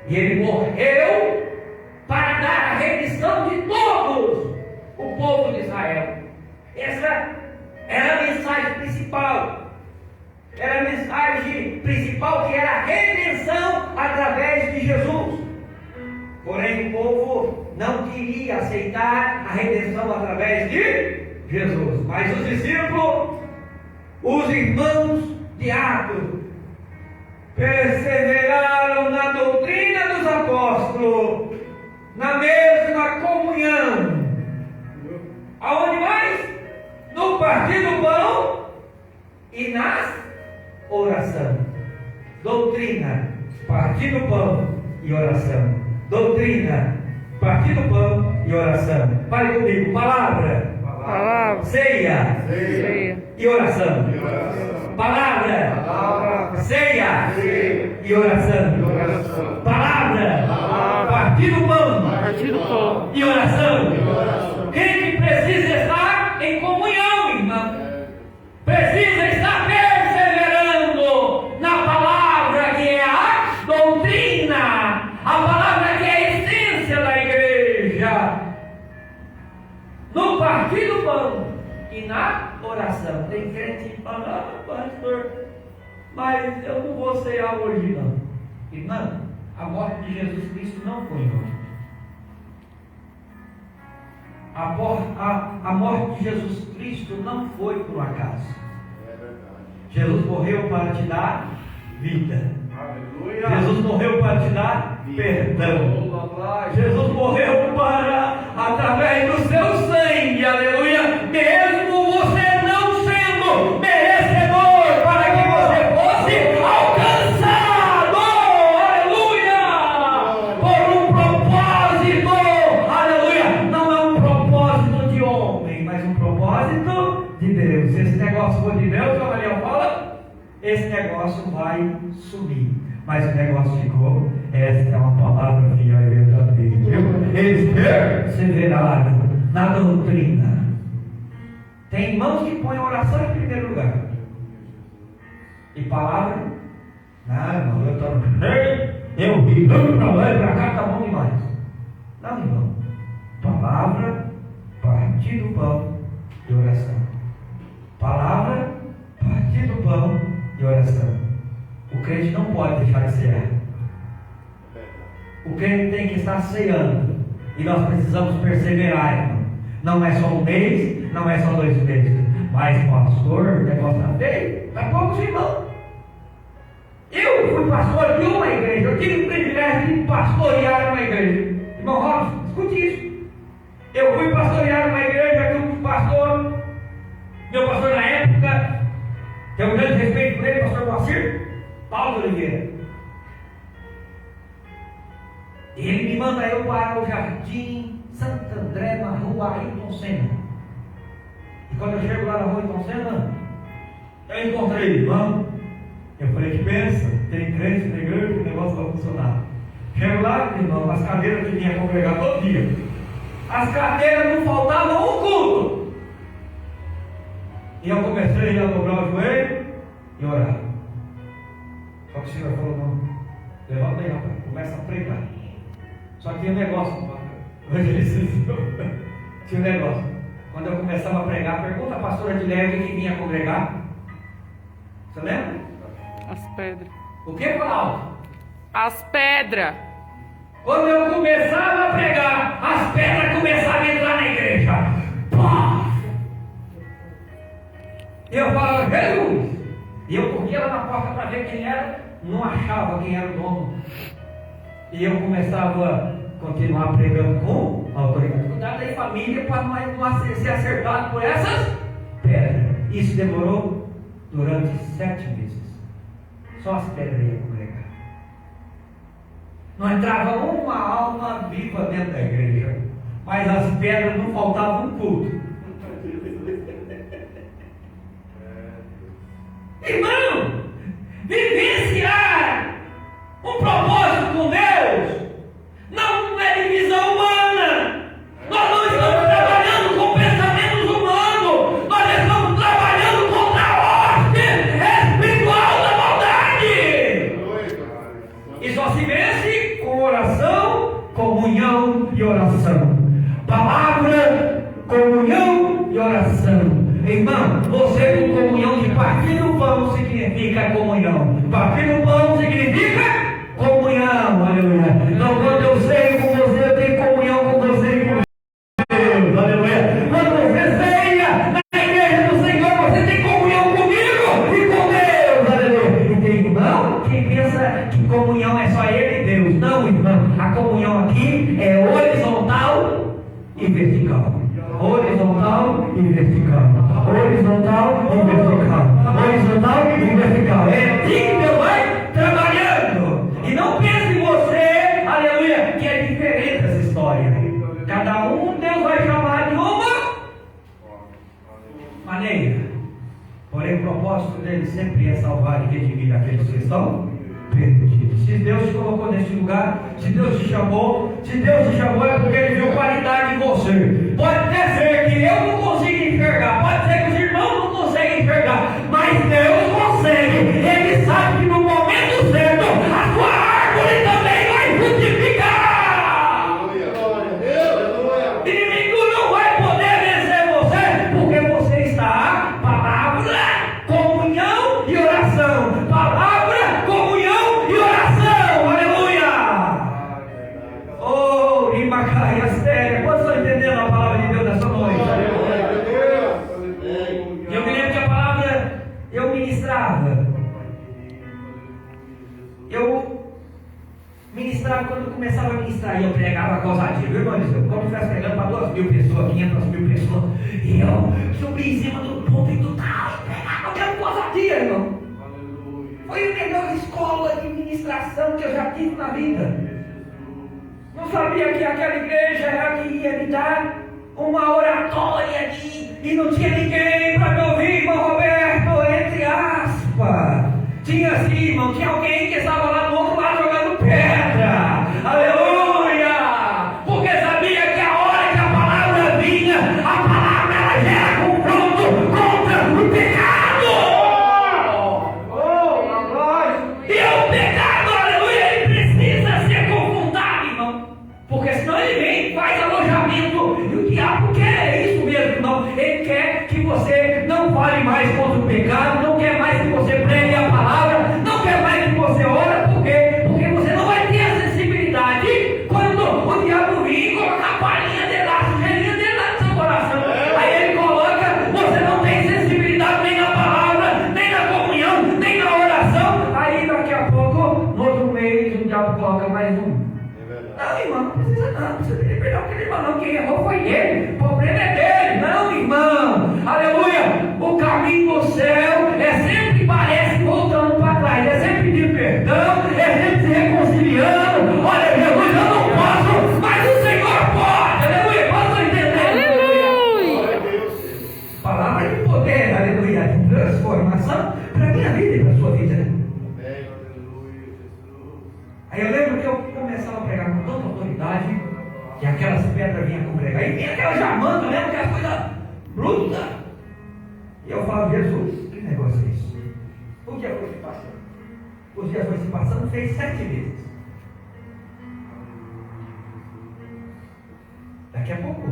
e Ele morreu para dar a remissão de todos o povo de Israel. Essa era a mensagem principal. Era a mensagem principal, que era a redenção através de Jesus. Porém, o povo não queria aceitar a redenção através de Jesus. Mas os discípulos, os irmãos de Atos, perseveraram na doutrina dos apóstolos, na mesma comunhão. Aonde mais? No partir do pão e nas oração. Doutrina, partir do pão e oração. Doutrina, partir do pão e oração. Fale comigo: palavra, Palavra. ceia Ceia. e oração. E oração. Palavra, Palavra. ceia Ceia. e oração. E oração. Palavra, Palavra. partir do pão Partir do pão. e oração. E oração. Quem precisa estar em comunhão, irmão, precisa estar perseverando na palavra, que é a doutrina, a palavra que é a essência da igreja, no partir do pão e na oração. Tem crente que fala: ah, pastor, mas eu não vou cear hoje não. Irmão, a morte de Jesus Cristo não foi em vão. A morte de Jesus Cristo não foi por acaso. É verdade. Jesus morreu para te dar vida. Aleluia. Jesus morreu para te dar perdão. Jesus morreu para, através do seu sangue, aleluia, mesmo você não sendo merecedor, para que você fosse alcançado, aleluia, por um propósito, aleluia. Não é um propósito de homem, mas um propósito de Deus. Se esse negócio for de Deus, como Daniel fala, esse negócio vai sumir. Mas o negócio ficou. Essa é uma palavra fiel e verdadeira. Eles perseveraram na doutrina. Tem irmãos que põem a oração em primeiro lugar. E palavra? Não, eu estou eu vi, para lá e para cá, tá bom demais. Não, irmão. Palavra, partir do pão e oração. Palavra, partir do pão e oração. O crente não pode deixar de cear. O crente tem que estar ceando. E nós precisamos perseverar, irmão. Não é só um mês, não é só 2 meses. Mas, pastor, o negócio está feio. Está poucos irmãos. Eu fui pastor de uma igreja. Eu tive o privilégio de pastorear uma igreja. Irmão Robson, escute isso. Eu fui pastorear uma igreja que o pastor, meu pastor na época, tenho um grande respeito por ele, pastor Moacir Paulo Oliveira. Ele me manda eu para o Jardim Santo André, na rua Ayrton Senna. E quando eu chego lá na rua Ayrton Senna, eu encontrei ele, irmão. Eu falei: que pensa, tem crente na igreja que o negócio vai funcionar. Chego lá, irmão, as cadeiras que vinha congregar todo dia. As cadeiras não faltavam um culto. E eu comecei a dobrar o joelho e orar. Só que o Senhor falou: não, levanta aí, rapaz, começa a pregar. Só que tinha um negócio, tinha um negócio. Quando eu começava a pregar, pergunta a pastora de Léo que vinha congregar. Você lembra? As pedras. O que foi alto? As pedras. Quando eu começava a pregar, as pedras começavam a entrar na igreja. Pá! E eu falava: Jesus! E eu corria lá na porta para ver quem era, não achava quem era o dono. E eu começava a continuar pregando com autoridade. Cuidado aí, família, para não ser acertado por essas pedras. Isso demorou durante 7 meses. Só as pedras iam congregar. Não entrava uma alma viva dentro da igreja, mas as pedras não faltavam um culto. Irmão, vivenciar um propósito com Deus não é divisão humana. Nós não estamos trabalhando com pensamento comunhão e oração. Irmão, você com comunhão de partir do pão significa comunhão. Partir do pão significa comunhão, aleluia. Então quando eu sei com você, eu tenho comunhão com você e com Deus, aleluia. Quando você ceia na igreja do Senhor, você tem comunhão comigo e com Deus, aleluia. E tem irmão que pensa que comunhão é só ele e Deus. Não, irmão, a comunhão aqui é horizontal e vertical. Horizontal e vertical. Horizontal e vertical. Horizontal e vertical. É assim que Deus vai trabalhando. E não pense em você, aleluia, que é diferente essa história. Cada um Deus vai chamar de uma maneira. Porém, o propósito dele sempre é salvar e redimir aqueles que estão perdidos. Se Deus te colocou neste lugar, se Deus te chamou é porque Ele viu qualidade em você. Pode até ser que eu não consiga enxergar, pode ser que os irmãos não conseguem enxergar, mas Deus consegue. Ele sabe que no momento certo a sua árvore também vai frutificar. O inimigo não vai poder vencer você, porque você está palavra, comunhão e oração. Palavra, comunhão e oração. Aleluia. Oh, Imacai, Astéria, quantos estão entendendo a palavra de Deus nessa noite? Eu me lembro que a palavra eu ministrava. Eu ministrava quando eu começava a ministrar e eu pregava com ousadia, viu, irmão Eliseu? Como se estivesse pregando para 2.000 pessoas, 500.000 pessoas, e eu subi em cima do púlpito tal, e pregava aquela com ousadia, irmão. Foi a melhor escola de ministração que eu já tive na vida. Não sabia que aquela igreja era que ia me dar uma oratória ali e não tinha ninguém para me ouvir, irmão Roberto, entre aspas. Tinha sim, irmão, tinha alguém que estava lá do outro lado jogando pedra. Aleluia! Porque sabia que a hora que a palavra vinha, a palavra ela gera confronto contra o pecado. E o pecado, aleluia, ele precisa ser confrontado, irmão. Porque senão ele vem, faz alojamento. E o diabo quer isso mesmo, irmão. Ele quer que você não fale mais contra o pecado, não quer mais que você pregue a palavra, não quer mais que você ore. Por quê? Porque você não vai ter a sensibilidade quando o diabo vir e colocar a palhinha dele lá, a sujeirinha dele lá no seu coração. Aí ele coloca, você não tem sensibilidade nem na palavra, nem na comunhão, nem na oração. Aí daqui a pouco, no outro mês, o diabo coloca mais um. Não, irmão, não precisa pedir perdão para aquele irmão, não. Quem errou foi ele, o problema é dele. Não, irmão, aleluia. O caminho do céu é sempre, parece, voltando para trás, é sempre pedir perdão, é sempre se reconciliando. Olha, Jesus, eu não posso, mas o Senhor pode, aleluia. Posso entender? Aleluia. Palavra de poder, aleluia, de transformação para a minha vida e para a sua vida, né? Aí eu lembro que eu começava a pregar com tanta autoridade que aquelas pedras vinham congregar. Aí vinha aquela jamanta, lembra que era coisa bruta. E eu falo, Jesus, que negócio é isso? O dia foi se passando. Os dias foi se passando, fez 7 vezes. Daqui a pouco,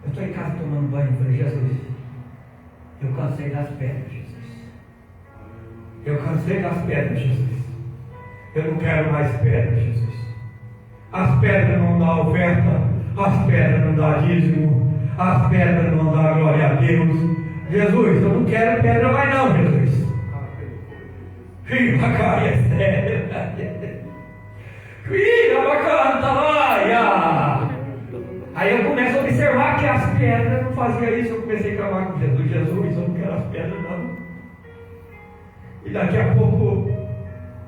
eu estou em casa tomando banho e falei, Jesus, eu cansei das pedras, Jesus. Eu cansei das pedras, Jesus. Eu não quero mais pedras, Jesus. As pedras não dão oferta, as pedras não dão dízimo, as pedras não dão glória a Deus. Jesus, eu não quero pedra mais não, Jesus. Filha, cara, é sério. Filha, bacana, lá. Aí eu começo a observar que as pedras não faziam isso. Eu comecei a clamar com Jesus. Jesus, eu não quero as pedras não. E daqui a pouco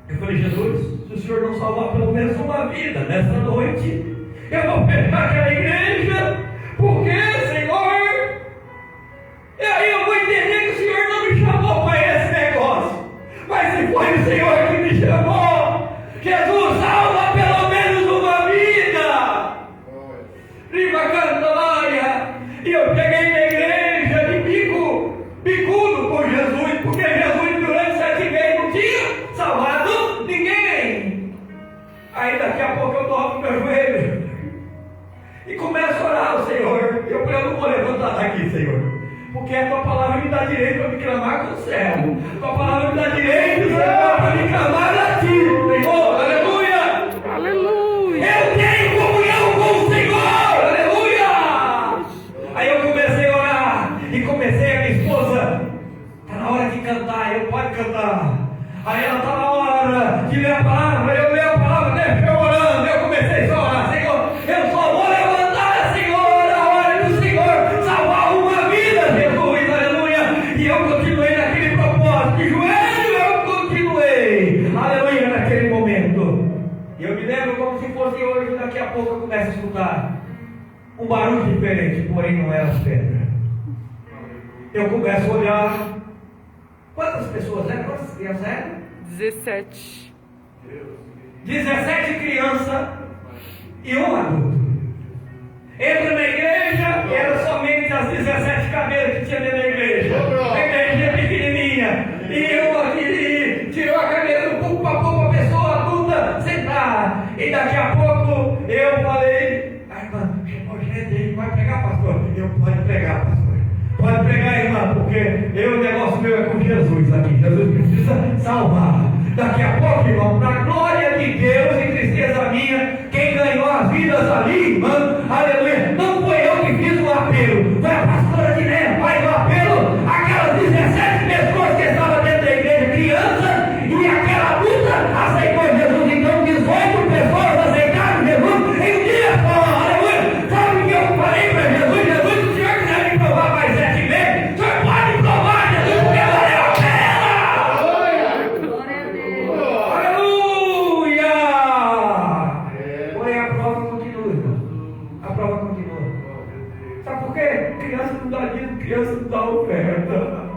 eu falei, Jesus, se o Senhor não salvar pelo menos uma vida nessa noite, eu vou fechar aquela igreja. Por quê, Senhor? E aí eu vou entender que o Senhor não me chamou para esse negócio. Mas se foi o Senhor que me chamou, Jesus, salva pelo menos uma vida. Riva Cantalaia. E eu cheguei na igreja de bicudo por Jesus, porque Jesus durante 7 meses não tinha salvado ninguém. Aí daqui a pouco eu dobro meu joelho e começo a orar ao Senhor. Porque a tua palavra me dá direito para me clamar com o céu. A tua palavra me dá direito, Senhor, para me clamar a ti, Senhor. Aleluia! Aleluia. Eu tenho comunhão com o Senhor! Aleluia! Aí eu comecei a orar e comecei a minha esposa. Está na hora de cantar, eu pode cantar. Aí ela está na hora de ler a palavra, eu leio a palavra, deixa eu orando. Eu comecei a orar, Senhor, eu só vou levantar, Senhor, a hora do Senhor salvar uma vida, Jesus, aleluia. E eu continuei naquele propósito, de joelho eu continuei, aleluia, naquele momento. E eu me lembro como se fosse hoje, daqui a pouco eu começo a escutar um barulho diferente, porém não era as pedras. Eu começo a olhar. Quantas pessoas eram? Quantas crianças eram? 17. 17 crianças e um adulto. Entra na igreja e era somente as 17 cadeiras que tinha dentro da igreja. A igreja é pequenininha. E eu aqui tirou a cadeira do pouco para pouco a pessoa adulta sentar. E daqui a pouco eu falei, chegou gente aí, vai pregar, pastor? Eu pode pregar, pastor. Pode pregar, irmã, porque o negócio meu é com Jesus aqui. Jesus precisa salvar. Daqui a pouco, irmão, para a glória de Deus e tristeza minha, quem ganhou as vidas ali, irmão, aleluia, não foi eu que fiz o apelo, foi a pastora de Né, faz o apelo, aquelas 17 pessoas que estavam dentro da igreja, crianças, e aquela adulta aceitou Jesus. Então 18 pessoas aceitaram Jesus em um dia só, aleluia. Sabe o que eu falei para Jesus? Jesus, se o Senhor quiser me provar mais 7 vezes, o Senhor pode provar, Jesus, porque valeu a pena. Aleluia! Porém a prova continua, irmão. A prova continua. Sabe por quê? Criança não dá dízimo, criança não dá oferta.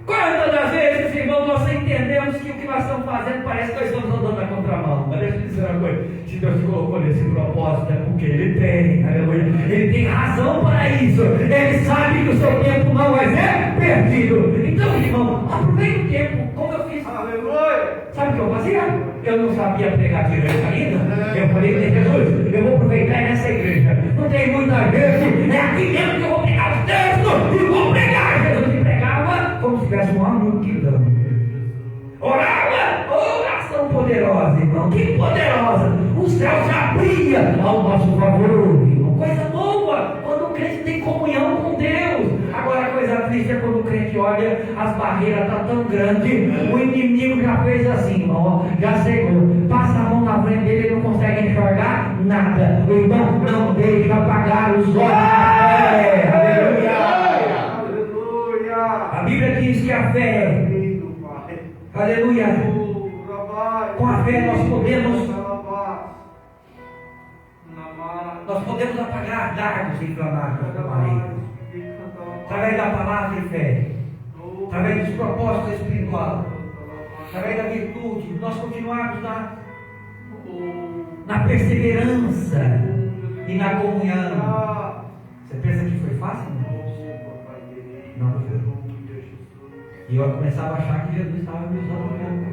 Quantas das vezes, irmão, nós entendemos que o que nós estamos fazendo parece que nós estamos andando na contramão. Mas deixa eu dizer uma coisa: se Deus te colocou nesse propósito, é porque Ele tem, aleluia. Ele tem razão para isso. Ele sabe que o seu tempo não vai ser perdido. Então, irmão, aproveite o tempo, como eu fiz. Aleluia. Sabe o que eu fazia? Eu não sabia pregar direito ainda. Eu falei para Jesus, eu vou aproveitar nessa igreja. Não tem muita gente, é aqui mesmo que eu vou pegar os textos e vou pregar. Jesus me pregava como se tivesse uma multidão. Orava, oração poderosa, irmão, que poderosa. O céu se abria ao nosso favor, irmão. Coisa boa quando o crente tem comunhão com Deus. Agora a coisa triste é quando o crente olha, as barreiras estão tão grandes, o inimigo já fez assim, irmão, já cegou, passa a mão na frente dele, ele não consegue enxergar nada. O irmão não deixa apagar os olhos. Aleluia! A Bíblia diz que a fé, aleluia, com a fé nós podemos apagar dardos inflamados do marido. Através da palavra de fé, através dos propósitos espirituais, através da virtude, nós continuarmos na perseverança e na comunhão. Você pensa que foi fácil? Não foi. E eu começava a achar que Jesus estava me usando mesmo.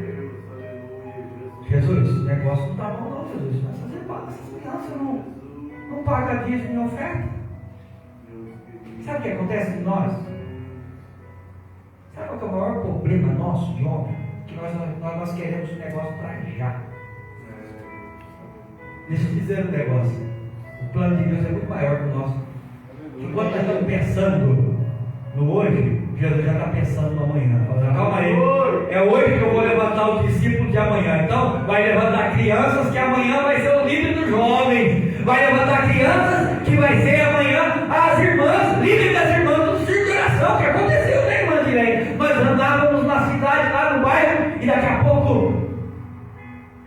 Jesus, esse negócio não está bom não, Jesus. Essas crianças não pagam dízimo nem oferta. Sabe o que acontece com nós? Sabe qual que é o maior problema nosso de homem? Que nós queremos um negócio para já. Deixa eu dizer um negócio. O plano de Deus é muito maior que o nosso. Enquanto nós estamos pensando no hoje, Jesus já está pensando no amanhã. Calma aí. É hoje que eu vou levantar o discípulo de amanhã. Então, vai levantar crianças que amanhã vai ser o líder dos jovens. Vai levantar crianças que vai ser amanhã as irmãs, líder das irmãs do Círculo de Oração. Que aconteceu, né, irmã Dilene? Nós andávamos na cidade, lá no bairro, e daqui a pouco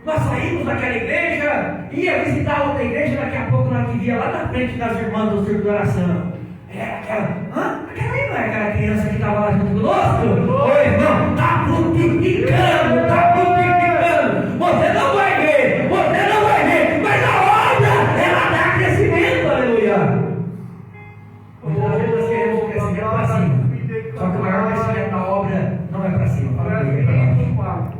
nós saímos daquela igreja, ia visitar outra igreja, daqui a pouco nós via lá na frente das irmãs do Círculo de Oração. É aquela aí não é aquela criança que estava lá junto conosco? Ô irmão, está frutificando, está frutificando. Você não vai ver, mas a obra, ela dá crescimento, aleluia. Muitas vezes nós queremos um crescimento para cima, só que o maior crescimento da obra não é para cima, fala comigo, é para baixo.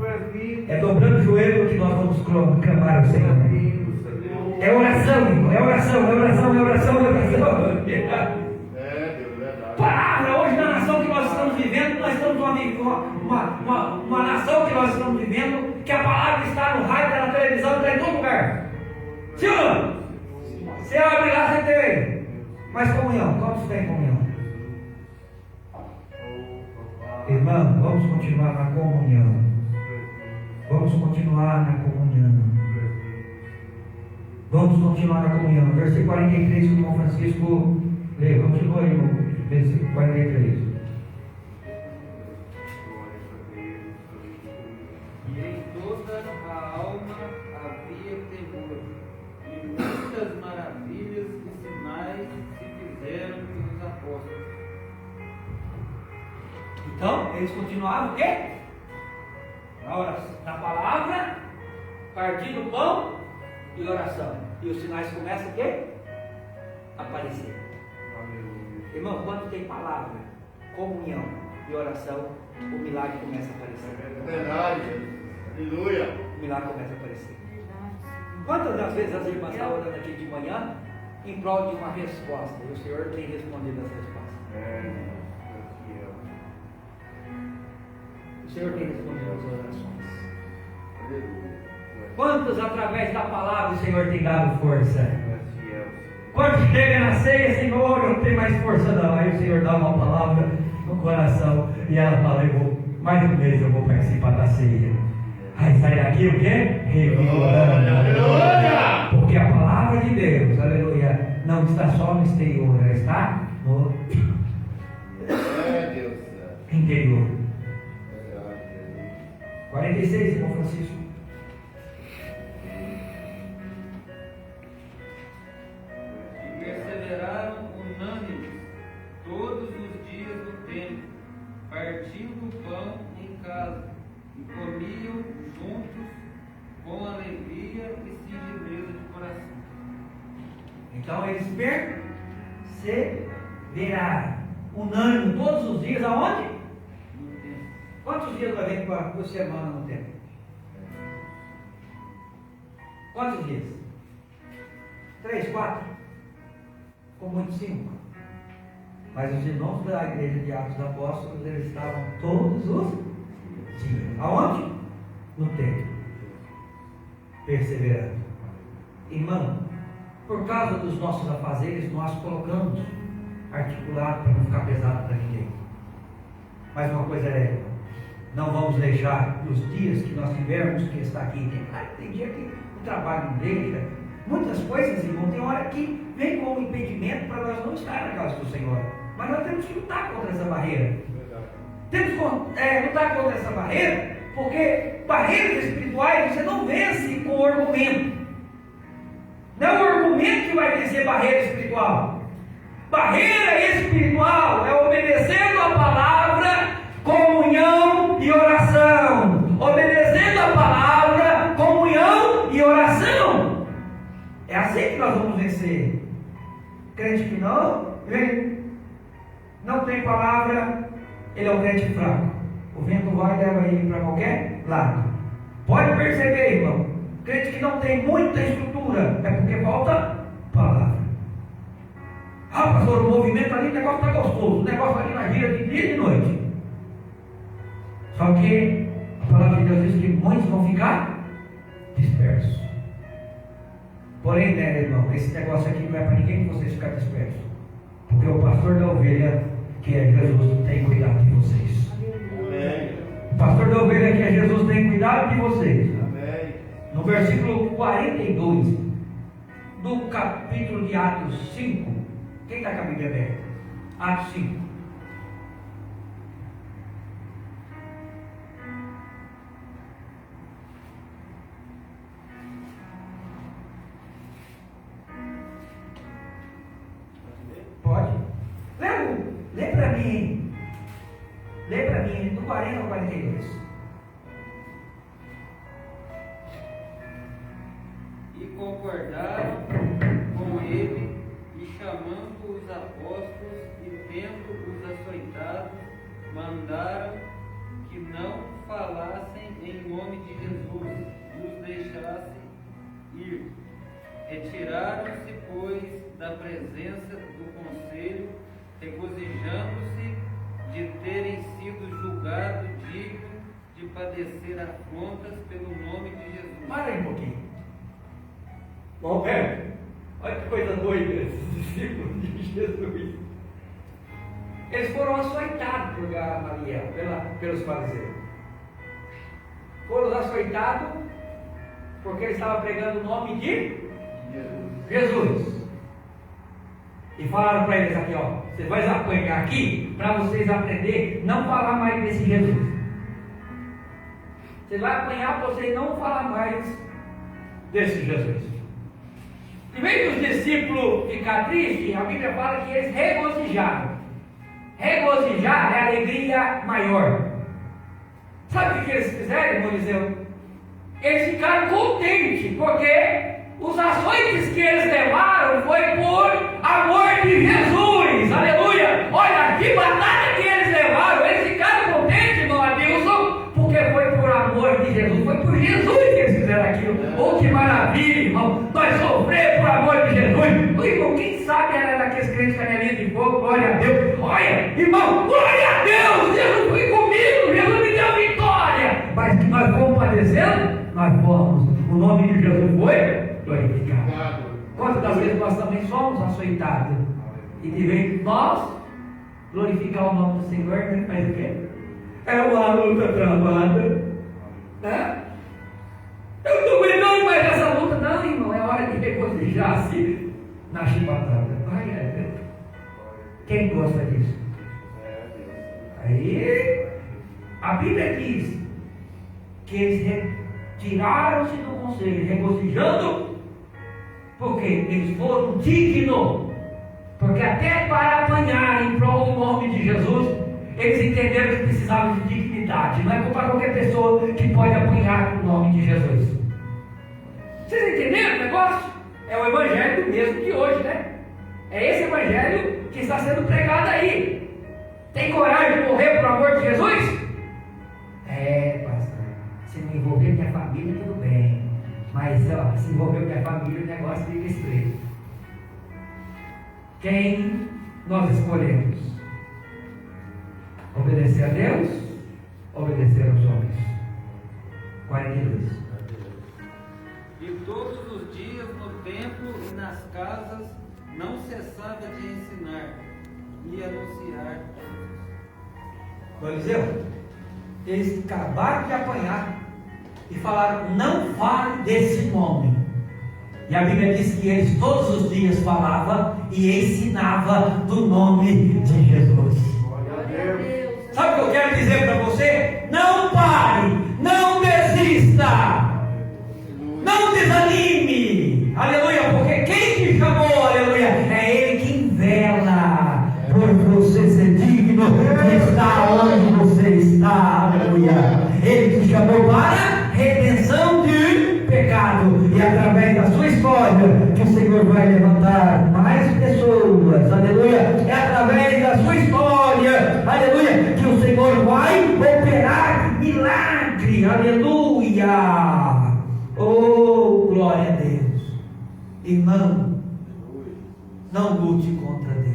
É dobrando o joelho que nós vamos clamar ao Senhor. É oração, irmão. É oração, é oração, é oração, é oração. É, Deus, verdade. Palavra, hoje na nação que nós estamos vivendo, nós estamos uma nação que nós estamos vivendo, que a palavra está no rádio, está na televisão, está em todo lugar. Sim ou não? Você abre lá, você tem. Mas comunhão, quantos tem comunhão? Irmão, vamos continuar na comunhão. Vamos continuar na comunhão. Vamos continuar na comunhão. Versículo 43 que o irmão Francisco leu. Continua aí no versículo 43. E em toda a alma havia temor, e muitas maravilhas e sinais se fizeram pelos apóstolos. Então, eles continuavam o quê? Na palavra, partindo o pão e oração. E os sinais começam o quê? A aparecer. Irmão, quando tem palavra, comunhão e oração, o milagre começa a aparecer. É verdade. Aleluia. O milagre começa a aparecer. Quantas das vezes as irmãs estão orando aqui de manhã em prol de uma resposta? E o Senhor tem respondido as respostas. O Senhor tem respondido as orações. Aleluia. Quantos através da palavra o Senhor tem dado força? Quando chega na ceia, Senhor, eu não tenho mais força não. Aí o Senhor dá uma palavra no coração e ela fala, mais um mês eu vou participar da ceia. Aí sai daqui o quê? Revigorando. Aleluia! Porque a palavra de Deus, aleluia, não está só no exterior, ela está no É, Deus. interior. Verdade. 46, irmão Francisco. E perseveraram unânimes todos os dias do templo, partindo o pão em casa, e comiam juntos com alegria e singeleza de coração. Então eles perseveraram, unânime todos os dias, aonde? No templo. Quantos dias vai vir por semana no templo? Quantos dias? 3, 4? Ficou muito 5. Mas os irmãos da igreja de Atos dos Apóstolos, eles estavam todos os dias. Aonde? No templo. Perseverando. Irmão, por causa dos nossos afazeres, nós colocamos articulado para não ficar pesado para ninguém. Mas uma coisa é, não vamos deixar os dias que nós tivermos que estar aqui. Tem dia que o trabalho não deixa. Muitas coisas, irmão, tem hora que vem como impedimento para nós não estar na casa do Senhor. Mas nós temos que lutar contra essa barreira. Temos que lutar contra essa barreira, porque barreiras espirituais você não vence com o argumento. Não é o argumento que vai vencer barreira espiritual. Barreira espiritual é obedecendo a palavra, comunhão e oração. Obedecendo a palavra, comunhão e oração. É assim que nós vamos vencer. Crente que não tem palavra, ele é um crente fraco. O vento vai e leva ele para qualquer lado. Pode perceber, irmão. Crente que não tem muita estrutura é porque falta palavra. Ah, pastor, o movimento ali, o negócio está gostoso. O negócio ali na gira de dia e de noite. Só que a palavra de Deus diz que muitos vão ficar dispersos. Porém, né, irmão, esse negócio aqui não é para ninguém que vocês ficarem dispersos. Porque o pastor da ovelha, que é Jesus, tem cuidado de vocês. Amém. O pastor da ovelha, que é Jesus, tem cuidado de vocês. Amém. No versículo 42 do capítulo de Atos 5. Quem está com a Bíblia aberta? Atos 5. Pode? Lê para mim. Lê para mim do 40 ao 42. E concordaram com ele, e chamando os apóstolos e tendo-os açoitados, mandaram que não falassem em nome de Jesus e os deixassem ir. Retiraram-se, pois, da presença do conselho, regozijando-se de terem sido julgados dignos de padecer afrontas pelo nome de Jesus. Para aí um pouquinho. Roberto, olha que coisa doida esses discípulos de Jesus. Eles foram açoitados por Gamaliel, pelos fariseus. Foram açoitados porque ele estava pregando o nome de Jesus. E falaram para eles aqui, ó, você vai apanhar aqui para vocês aprenderem não falar mais desse Jesus. Você vai apanhar para vocês não falar mais desse Jesus. Em vez dos discípulos ficar tristes, a Bíblia fala que eles regozijaram. Regozijar é alegria maior. Sabe o que eles fizeram, irmão Eliseu? Eles ficaram contentes, porque os açoites que eles levaram foi por amor de Jesus. Aleluia! Olha, que batalha que eles levaram. Eles ficaram contentes, irmão Adilson, porque foi por amor de Jesus. Foi por Jesus que eles fizeram aquilo. Oh, que maravilha, irmão! Nós sofremos por amor de Jesus. Oh, irmão, quem sabe era daqueles crentes canelinha de fogo? Glória a Deus! Olha, irmão, glória a Deus! Jesus foi comigo, Jesus me deu vitória. Mas que nós fomos padecendo, nós fomos. O nome de Jesus foi glorificado. Quantas das vezes nós também somos açoitados? E de vez de nós glorificar o nome do Senhor, né? Faz o quê? É uma luta travada, né? Eu estou aguentando mais essa luta. Não, irmão, é hora de regozijar-se na chibatada. Ai, é. Quem gosta disso? Aí, a Bíblia diz que eles retiraram-se do conselho, regozijando, porque eles foram dignos. Porque até para apanhar em prol do nome de Jesus, eles entenderam que precisavam de dignidade. Não é para qualquer pessoa que pode apanhar o nome de Jesus. Vocês entenderam o negócio? É o evangelho mesmo de hoje, né? É esse evangelho que está sendo pregado aí. Tem coragem de morrer por amor de Jesus? É, pastor. Se não envolver minha família, tudo bem. Mas, ó, se envolver minha família, o negócio fica estreito. Quem nós escolhemos? Obedecer a Deus? Obedecer aos homens? 42. E todos os dias no templo e nas casas não cessava de ensinar e anunciar. Eliseu, eles acabaram de apanhar e falaram, não fale desse nome. E a Bíblia diz que eles todos os dias falavam e ensinavam do nome de Jesus. Sabe o que eu quero dizer para você? Não pare, não desista, não desanime, aleluia, porque quem te chamou, aleluia, é Ele quem vela por você ser digno de estar onde você está, aleluia. Ele te chamou para redenção de pecado, e através da sua história que o Senhor vai levantar mais pessoas, aleluia. É através da sua história, aleluia, que o Senhor vai operar milagre, aleluia. Oh, glória a Deus. Irmão, não lute contra Deus.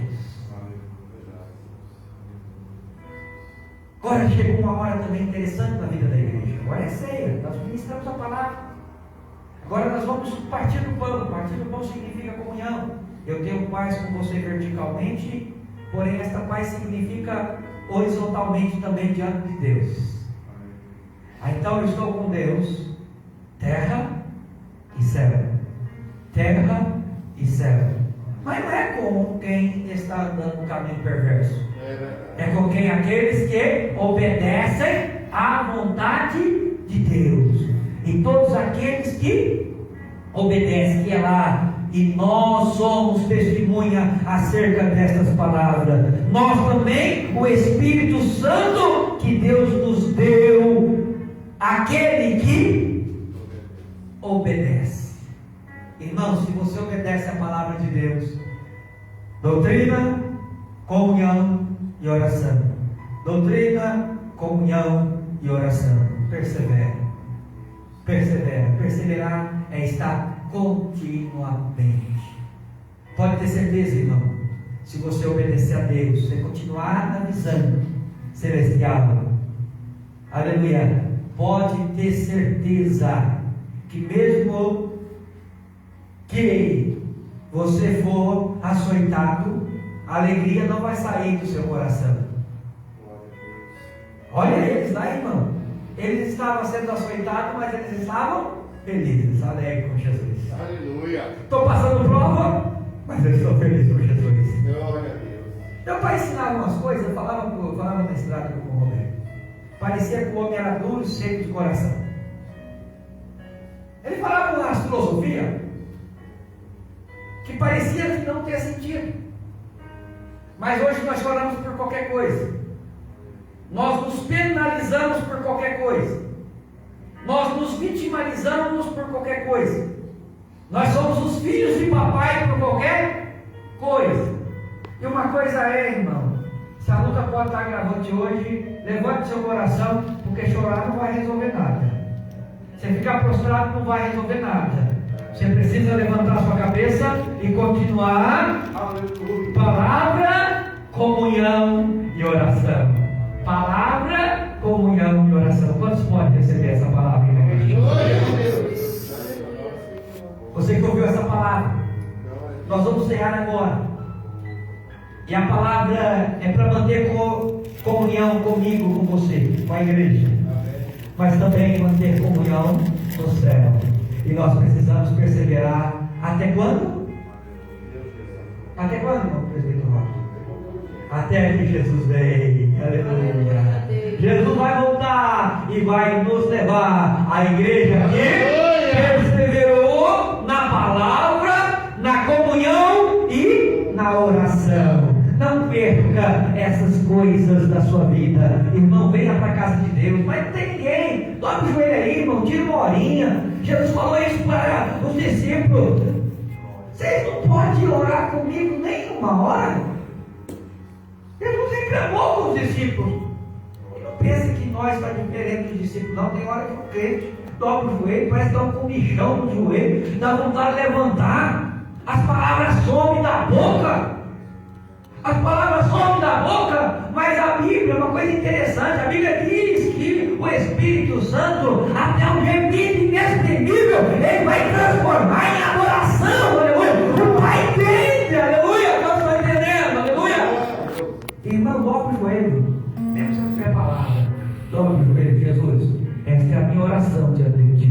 Agora chegou uma hora também interessante na vida da igreja. Agora é ceia, nós ministramos a palavra. Agora nós vamos partir do pão. Partir do pão significa comunhão. Eu tenho paz com você verticalmente, porém esta paz significa horizontalmente também diante de Deus. Então eu estou com Deus, terra e céu. Terra e céu. Mas não é com quem está andando no caminho perverso. É com quem? Aqueles que obedecem à vontade de Deus. E todos aqueles que obedecem, que é lá. E nós somos testemunha acerca destas palavras. Nós também, o Espírito Santo que Deus nos deu, aquele que obedece. Irmão, se você obedece a palavra de Deus, doutrina, comunhão e oração. Doutrina, comunhão e oração. Persevere. persevera. Perseverar é estar continuamente. Pode ter certeza, irmão, se você obedecer a Deus, se você continuar na visão celestial, aleluia, pode ter certeza que mesmo que você for açoitado, a alegria não vai sair do seu coração. Olha eles lá, irmão. Eles estavam sendo açoitados, mas eles estavam felizes, alegres com Jesus. Aleluia. Estou passando prova, mas eu estou feliz com Jesus. Glória a Deus. Meu pai ensinava umas coisas, eu falava na estrada com o Roberto. Parecia que o homem era duro e seco de coração. Ele falava uma filosofia que parecia que não tinha sentido. Mas hoje nós choramos por qualquer coisa. Nós nos penalizamos por qualquer coisa. Nós nos vitimizamos por qualquer coisa. Nós somos os filhos de papai por qualquer coisa. E uma coisa é, irmão, se a luta pode estar gravante hoje, levante seu coração, porque chorar não vai resolver nada. Você ficar prostrado não vai resolver nada. Você precisa levantar sua cabeça e continuar. Palavra, comunhão e oração. Palavra, comunhão e oração. Quantos podem receber essa palavra, irmão? Glória a Deus. Você que ouviu essa palavra, nós vamos cear agora. E a palavra é para manter comunhão comigo, com você, com a igreja. Mas também manter comunhão no céu. E nós precisamos perseverar até quando? Até quando, irmão presbítero Roque? Até que Jesus vem. Aleluia. Jesus vai voltar e vai nos levar à igreja que perseverou na palavra, na comunhão e na oração. Não perca essas coisas da sua vida. Irmão, venha para a casa de Deus. Mas não tem ninguém. Dobre o joelho aí, irmão. Tira uma horinha. Jesus falou isso para os discípulos. Vocês não podem orar comigo nem uma hora? Jesus reclamou com os discípulos. E não pense que nós estamos diferentes dos discípulos. Não, tem hora que o crente dobra o joelho, parece que dá um comichão no joelho, dá vontade de levantar. As palavras somem da boca. As palavras somem da boca, mas a Bíblia é uma coisa interessante. A Bíblia diz que o Espírito Santo, até um gemido inexprimível, ele vai transformar em adoração. Aleluia. O Pai entende, aleluia. Nós estamos entendendo, aleluia. Irmão, dobre o joelho, mesmo se não tiver palavra, dobre o joelho, Jesus. Esta é a minha oração diante de ti.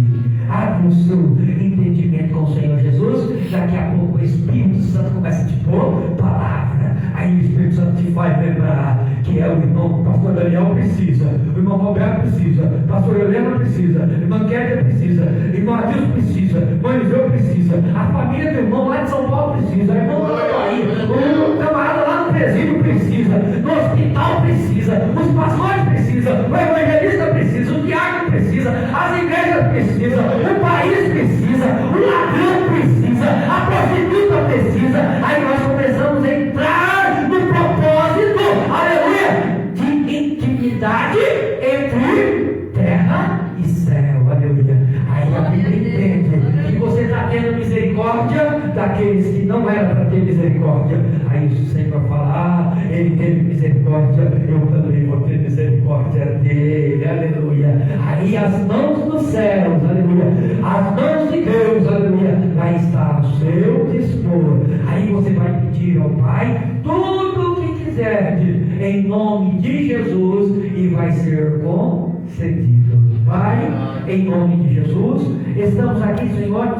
Abre o seu entendimento com o Senhor Jesus. Daqui a pouco o Espírito Santo começa a te pôr palavra. Aí o Espírito Santo te faz lembrar que é o irmão, o pastor Daniel precisa, o irmão Roberto precisa, o pastor Helena precisa, o irmão Kédia precisa, o irmão Adilson precisa, o irmão Eliseu precisa, a família do irmão lá de São Paulo precisa, o irmão o camarada lá no presídio precisa, no hospital precisa, os pastores precisam, o evangelista precisa, o diácono precisa, as igrejas precisam, o país precisa, o ladrão precisa, a prostituta precisa. Aí nós começamos a entrar no propósito, aleluia, de intimidade entre terra e céu, aleluia. Aí a Bíblia entende que você está tendo misericórdia daqueles que não eram para ter misericórdia. Aí o Senhor fala, ele teve misericórdia, eu também vou ter misericórdia dele, aleluia. Aí as mãos dos céus, aleluia, as mãos de Deus, aleluia, vai estar ao seu dispor. Aí você vai pedir ao Pai tudo o que quiser, em nome de Jesus, e vai ser concedido. Pai, em nome de Jesus, estamos aqui, Senhor,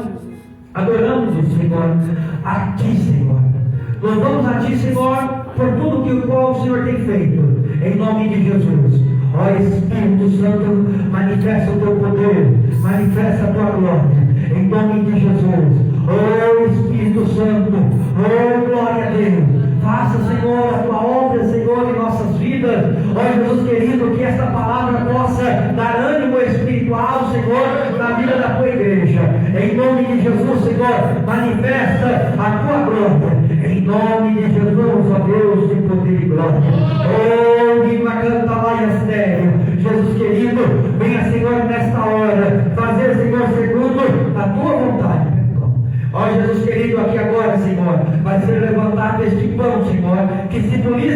adoramos o Senhor, a Ti, Senhor. Louvamos a Ti, Senhor, por tudo que o Senhor tem feito, em nome de Jesus. Ó Espírito Santo, manifesta o Teu poder, manifesta a Tua glória, em nome de Jesus. Ó Espírito Santo, ó glória a Deus. Faça, Senhor, a Tua obra, Senhor, em nossas vidas. Ó Jesus querido, que esta palavra possa dar ânimo espiritual, Senhor, na vida da Tua igreja. Em nome de Jesus, Senhor, manifesta a Tua glória. Em nome de Jesus, ó Deus, de poder e glória. Oh, Guima canta lá e estéreo. Jesus querido, venha, Senhor, nesta hora, fazer, Senhor, a tua vontade, Pai. Ó Jesus querido, aqui agora, Senhor, vai ser levantado este pão, Senhor, que simboliza